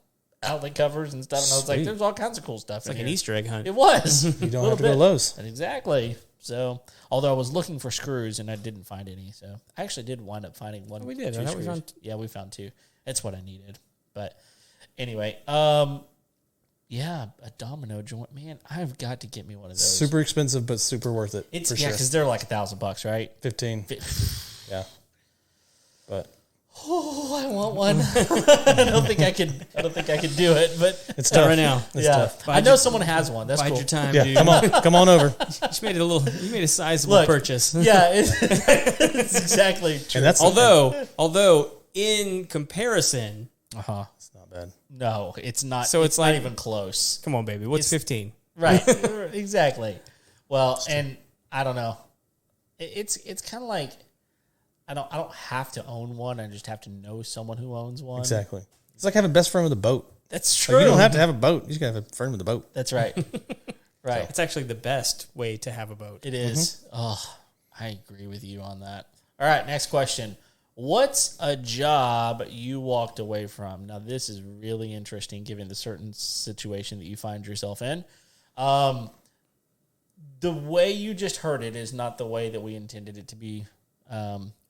covers and stuff. And I was like, Sweet. there's all kinds of cool stuff. It's like an Easter egg hunt. It was. You don't have to go to Lowe's. Exactly. So, although I was looking for screws and I didn't find any, so I actually did wind up finding one. We did. Two I thought we screws. found- Yeah, we found two. That's what I needed. But anyway, yeah, a domino joint. Man, I've got to get me one of those. Super expensive, but super worth it. It's for yeah, sure. because they're like $1,000, right? 15. Yeah. But Oh, I want one. I don't think I could do it, but it's tough right now. It's yeah, tough. I know someone has one. That's Bide cool. your time, Yeah, dude. come on over. You made a sizable Look, purchase. Yeah, it's exactly true. And that's Although in comparison, it's not bad. No, it's not. So it's not like- even close. come on, baby. What's 15? Right. Exactly. Well, and I don't know. It's kind of like I don't have to own one. I just have to know someone who owns one. Exactly. It's like having a best friend with a boat. That's Like, true. you don't have to have a boat. You just gotta have a friend with a boat. That's right. Right. It's actually the best way to have a boat. It is. Oh, I agree with you on that. All right, next question. What's a job you walked away from? Now, this is really interesting given the certain situation that you find yourself in. The way you just heard it is not the way that we intended it to be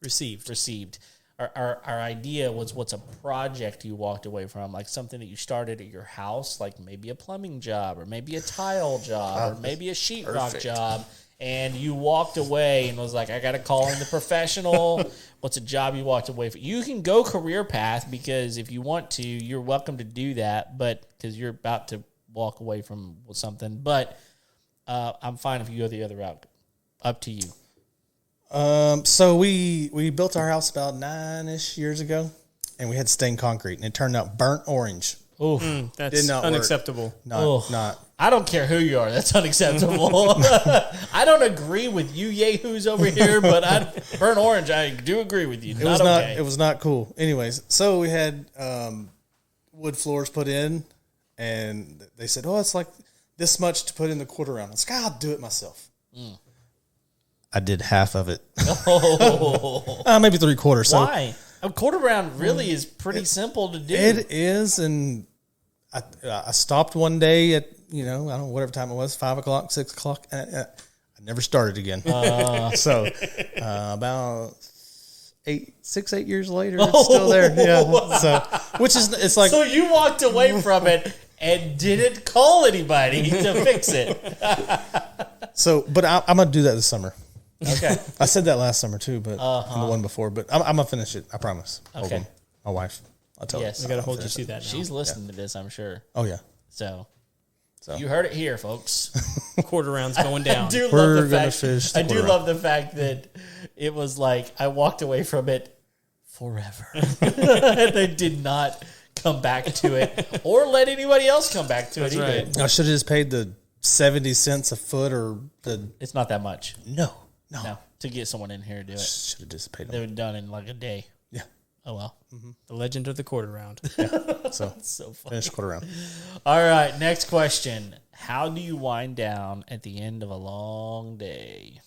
received. Our idea was what's a project you walked away from, like something that you started at your house, like maybe a plumbing job or maybe a tile job or maybe a sheetrock job, and you walked away and was like, I got to call in the professional. What's a job you walked away from? You can go career path because if you want to, you're welcome to do that, but because you're about to walk away from something. But I'm fine if you go the other route. Up to you. So we built our house about 9-ish years ago, and we had stained concrete, and it turned out burnt orange. Oh, That's Did not work. unacceptable. Not. I don't care who you are. That's unacceptable. I don't agree with you yahoos over here, but burnt orange, I do agree with you. It was not cool. Anyways, so we had wood floors put in, and they said, "Oh, it's like this much to put in the quarter round." I was like, "I'll do it myself." I did half of it. Maybe 3/4. So Why? A quarter round really is pretty simple to do. it is, and I stopped one day at I don't know whatever time it was, 5 o'clock, 6 o'clock. I never started again. So about 8 years later, it's still there. Yeah. So which is it's like So you walked away from it and didn't call anybody to fix it. so. But I'm gonna do that this summer. Okay. I said that last summer too, but and the one before. But I'm gonna finish it. I promise. Okay. Hold on. My wife. I'll tell Yes. her. I got to I'll hold you finish to it. that now. She's listening to this, I'm sure. Oh yeah. So So you heard it here, folks. Quarter round's going down. I do We're love the gonna fact. fish the I do quarter love the fact that it was like I walked away from it forever. They did not come back to it, or let anybody else come back to it either. right. I should have just paid the 70 cents a foot or the It's not that much. no. No, to get someone in here to do it, Should have just paid they them. were done in like a day. Yeah. Oh well, The legend of the quarter round. So so funny. finish quarter round. All right, next question. How do you wind down at the end of a long day?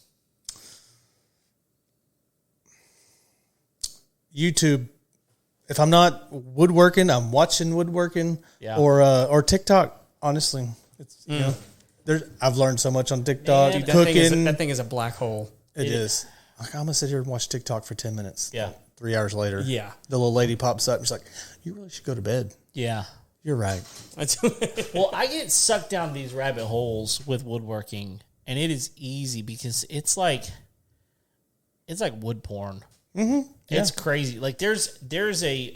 YouTube. If I'm not woodworking, I'm watching woodworking. Yeah. Or TikTok. Honestly, it's I've learned so much on TikTok. Man, Cooking. That thing is a black hole. It is. Like, I'm gonna sit here and watch TikTok for 10 minutes. Yeah. 3 hours later. Yeah. The little lady pops up and she's like, "You really should go to bed." Yeah. You're right. Well, I get sucked down these rabbit holes with woodworking, and it is easy because it's like wood porn. Mm-hmm. It's crazy. Like there's a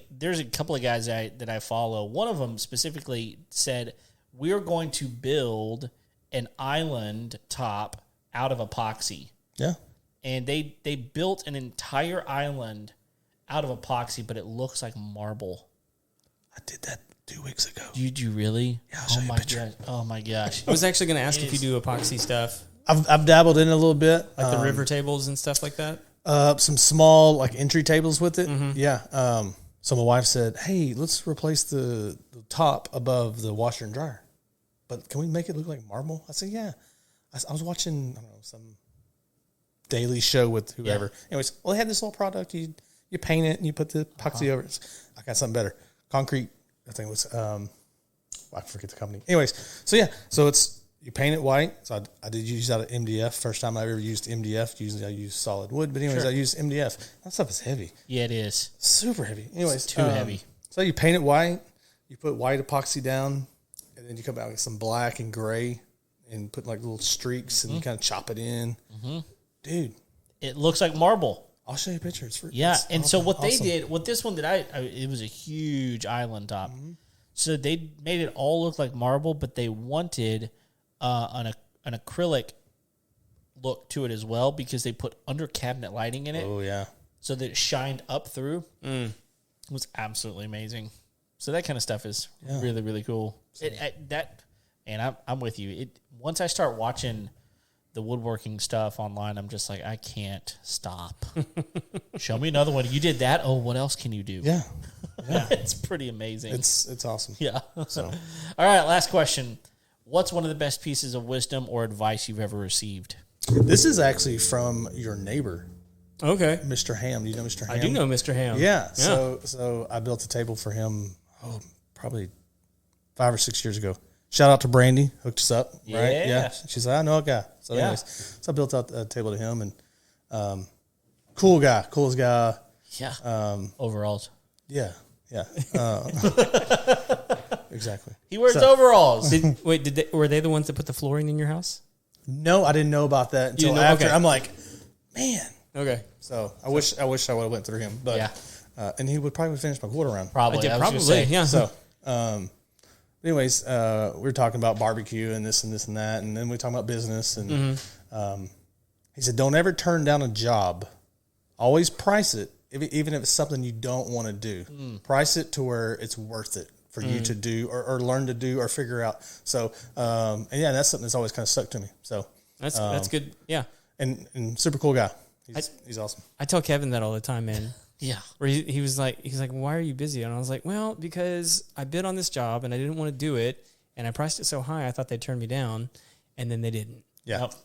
couple of guys that I follow. One of them specifically said, "We're going to build an island top out of epoxy." Yeah. And they built an entire island out of epoxy, but it looks like marble. I did that 2 weeks ago. Did you really? Yeah, I'll show you a picture. gosh! Oh my gosh! I was actually going to ask if you do epoxy stuff. I've dabbled in it a little bit. Like the river tables and stuff like that? Some small like entry tables with it. Yeah. So my wife said, "Hey, let's replace the top above the washer and dryer, but can we make it look like marble?" I said, "Yeah." I was watching, I don't know, some daily show with whoever. Yeah. Anyways, well, they had this little product. You paint it and you put the epoxy over it. I got something better. Concrete. I think it was. I forget the company. Anyways, so it's you paint it white. So I did use that at MDF. First time I ever used MDF. Usually I use solid wood, but anyways, I used MDF. That stuff is heavy. Yeah, it is super heavy. Anyways, it's too heavy. So you paint it white. You put white epoxy down, and then you come out with some black and gray, and put like little streaks, and you kind of chop it in. Dude, it looks like marble. I'll show you a picture. It's and awesome. So what they did, with this one that it was a huge island top. So they made it all look like marble, but they wanted an acrylic look to it as well because they put under cabinet lighting in it. Oh yeah, so that it shined up through. It was absolutely amazing. So that kind of stuff is really, really cool. I'm with you. Once I start watching the woodworking stuff online, I'm just like, I can't stop. Show me another one. You did that. Oh, what else can you do? Yeah. It's pretty amazing. It's awesome. Yeah. So, all right. Last question. What's one of the best pieces of wisdom or advice you've ever received? This is actually from your neighbor. Okay. Mr. Ham. Do you know Mr. Ham? I do know Mr. Ham. Yeah. So I built a table for him, probably 5 or 6 years ago. Shout out to Brandy, hooked us up, right? Yeah. She's like, I know a guy. So anyways, so I built out a table to him, and cool guy, coolest guy. Yeah. Overalls. Yeah. Exactly. He wears overalls. Were they the ones that put the flooring in your house? No, I didn't know about that until after. Okay. I'm like, man. Okay. So I wish I would have went through him, but and he would probably finish my quarter round. Probably. Yeah. So, anyways, we were talking about barbecue and this and that, and then we were talking about business, and he said, "Don't ever turn down a job. Always price it, even if it's something you don't want to do. Price it to where it's worth it for you to do or learn to do or figure out." So, and that's something that's always kind of stuck to me. So that's good. Yeah, and super cool guy. He's awesome. I tell Kevin that all the time, man. Yeah. Where he's like, why are you busy? And I was like, well, because I bid on this job and I didn't want to do it, and I priced it so high I thought they'd turn me down, and then they didn't. Yeah. Nope.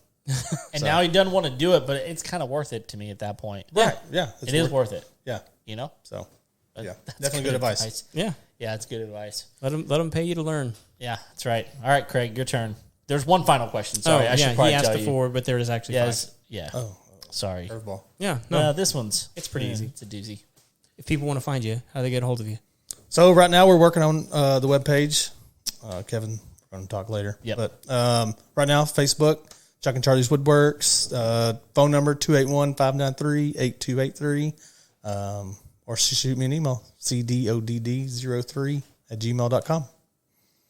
And now he doesn't want to do it, but it's kind of worth it to me at that point. Right. Yeah. It is worth it. Yeah. You know? So, definitely good advice. Yeah. Yeah, it's good advice. Let them pay you to learn. Yeah, that's right. All right, Craig, your turn. There's one final question. Sorry, I should probably he asked tell before, but there is actually five. Yeah. Oh. Sorry. Curveball. Yeah. No, this one's... It's pretty easy. It's a doozy. If people want to find you, how do they get a hold of you? So right now we're working on the webpage. Kevin, we're going to talk later. Yeah. But right now, Facebook, Chuck and Charli's Woodworks, phone number 281-593-8283, or shoot me an email, cdodd03@gmail.com.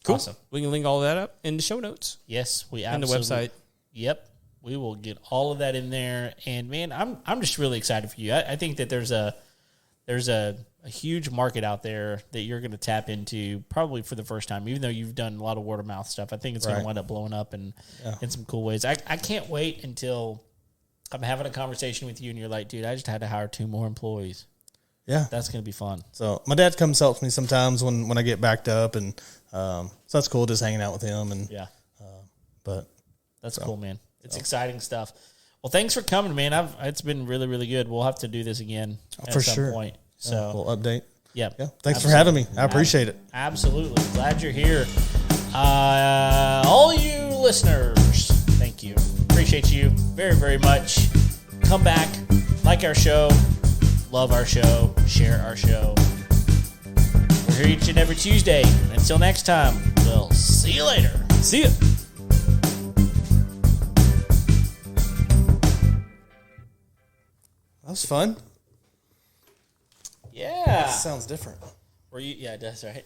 Cool. Awesome. We can link all of that up in the show notes. Yes, we and absolutely. the website. Yep. We will get all of that in there. And man, I'm just really excited for you. I think that there's a huge market out there that you're going to tap into probably for the first time, even though you've done a lot of word of mouth stuff. I think it's going to wind up blowing up in some cool ways. I can't wait until I'm having a conversation with you and you're like, dude, I just had to hire 2 more employees. Yeah. That's going to be fun. So my dad comes helps me sometimes when I get backed up, and so that's cool, just hanging out with him. And but that's cool, man. It's exciting stuff. Well, thanks for coming, man. It's been really, really good. We'll have to do this again at some point. So we'll update. Yeah. Thanks for having me. I appreciate it. Absolutely. Glad you're here. All you listeners, thank you. Appreciate you very, very much. Come back, like our show, love our show, share our show. We're here each and every Tuesday. Until next time, we'll see you later. See ya. That was fun. Yeah. That sounds different. Yeah, it does, right?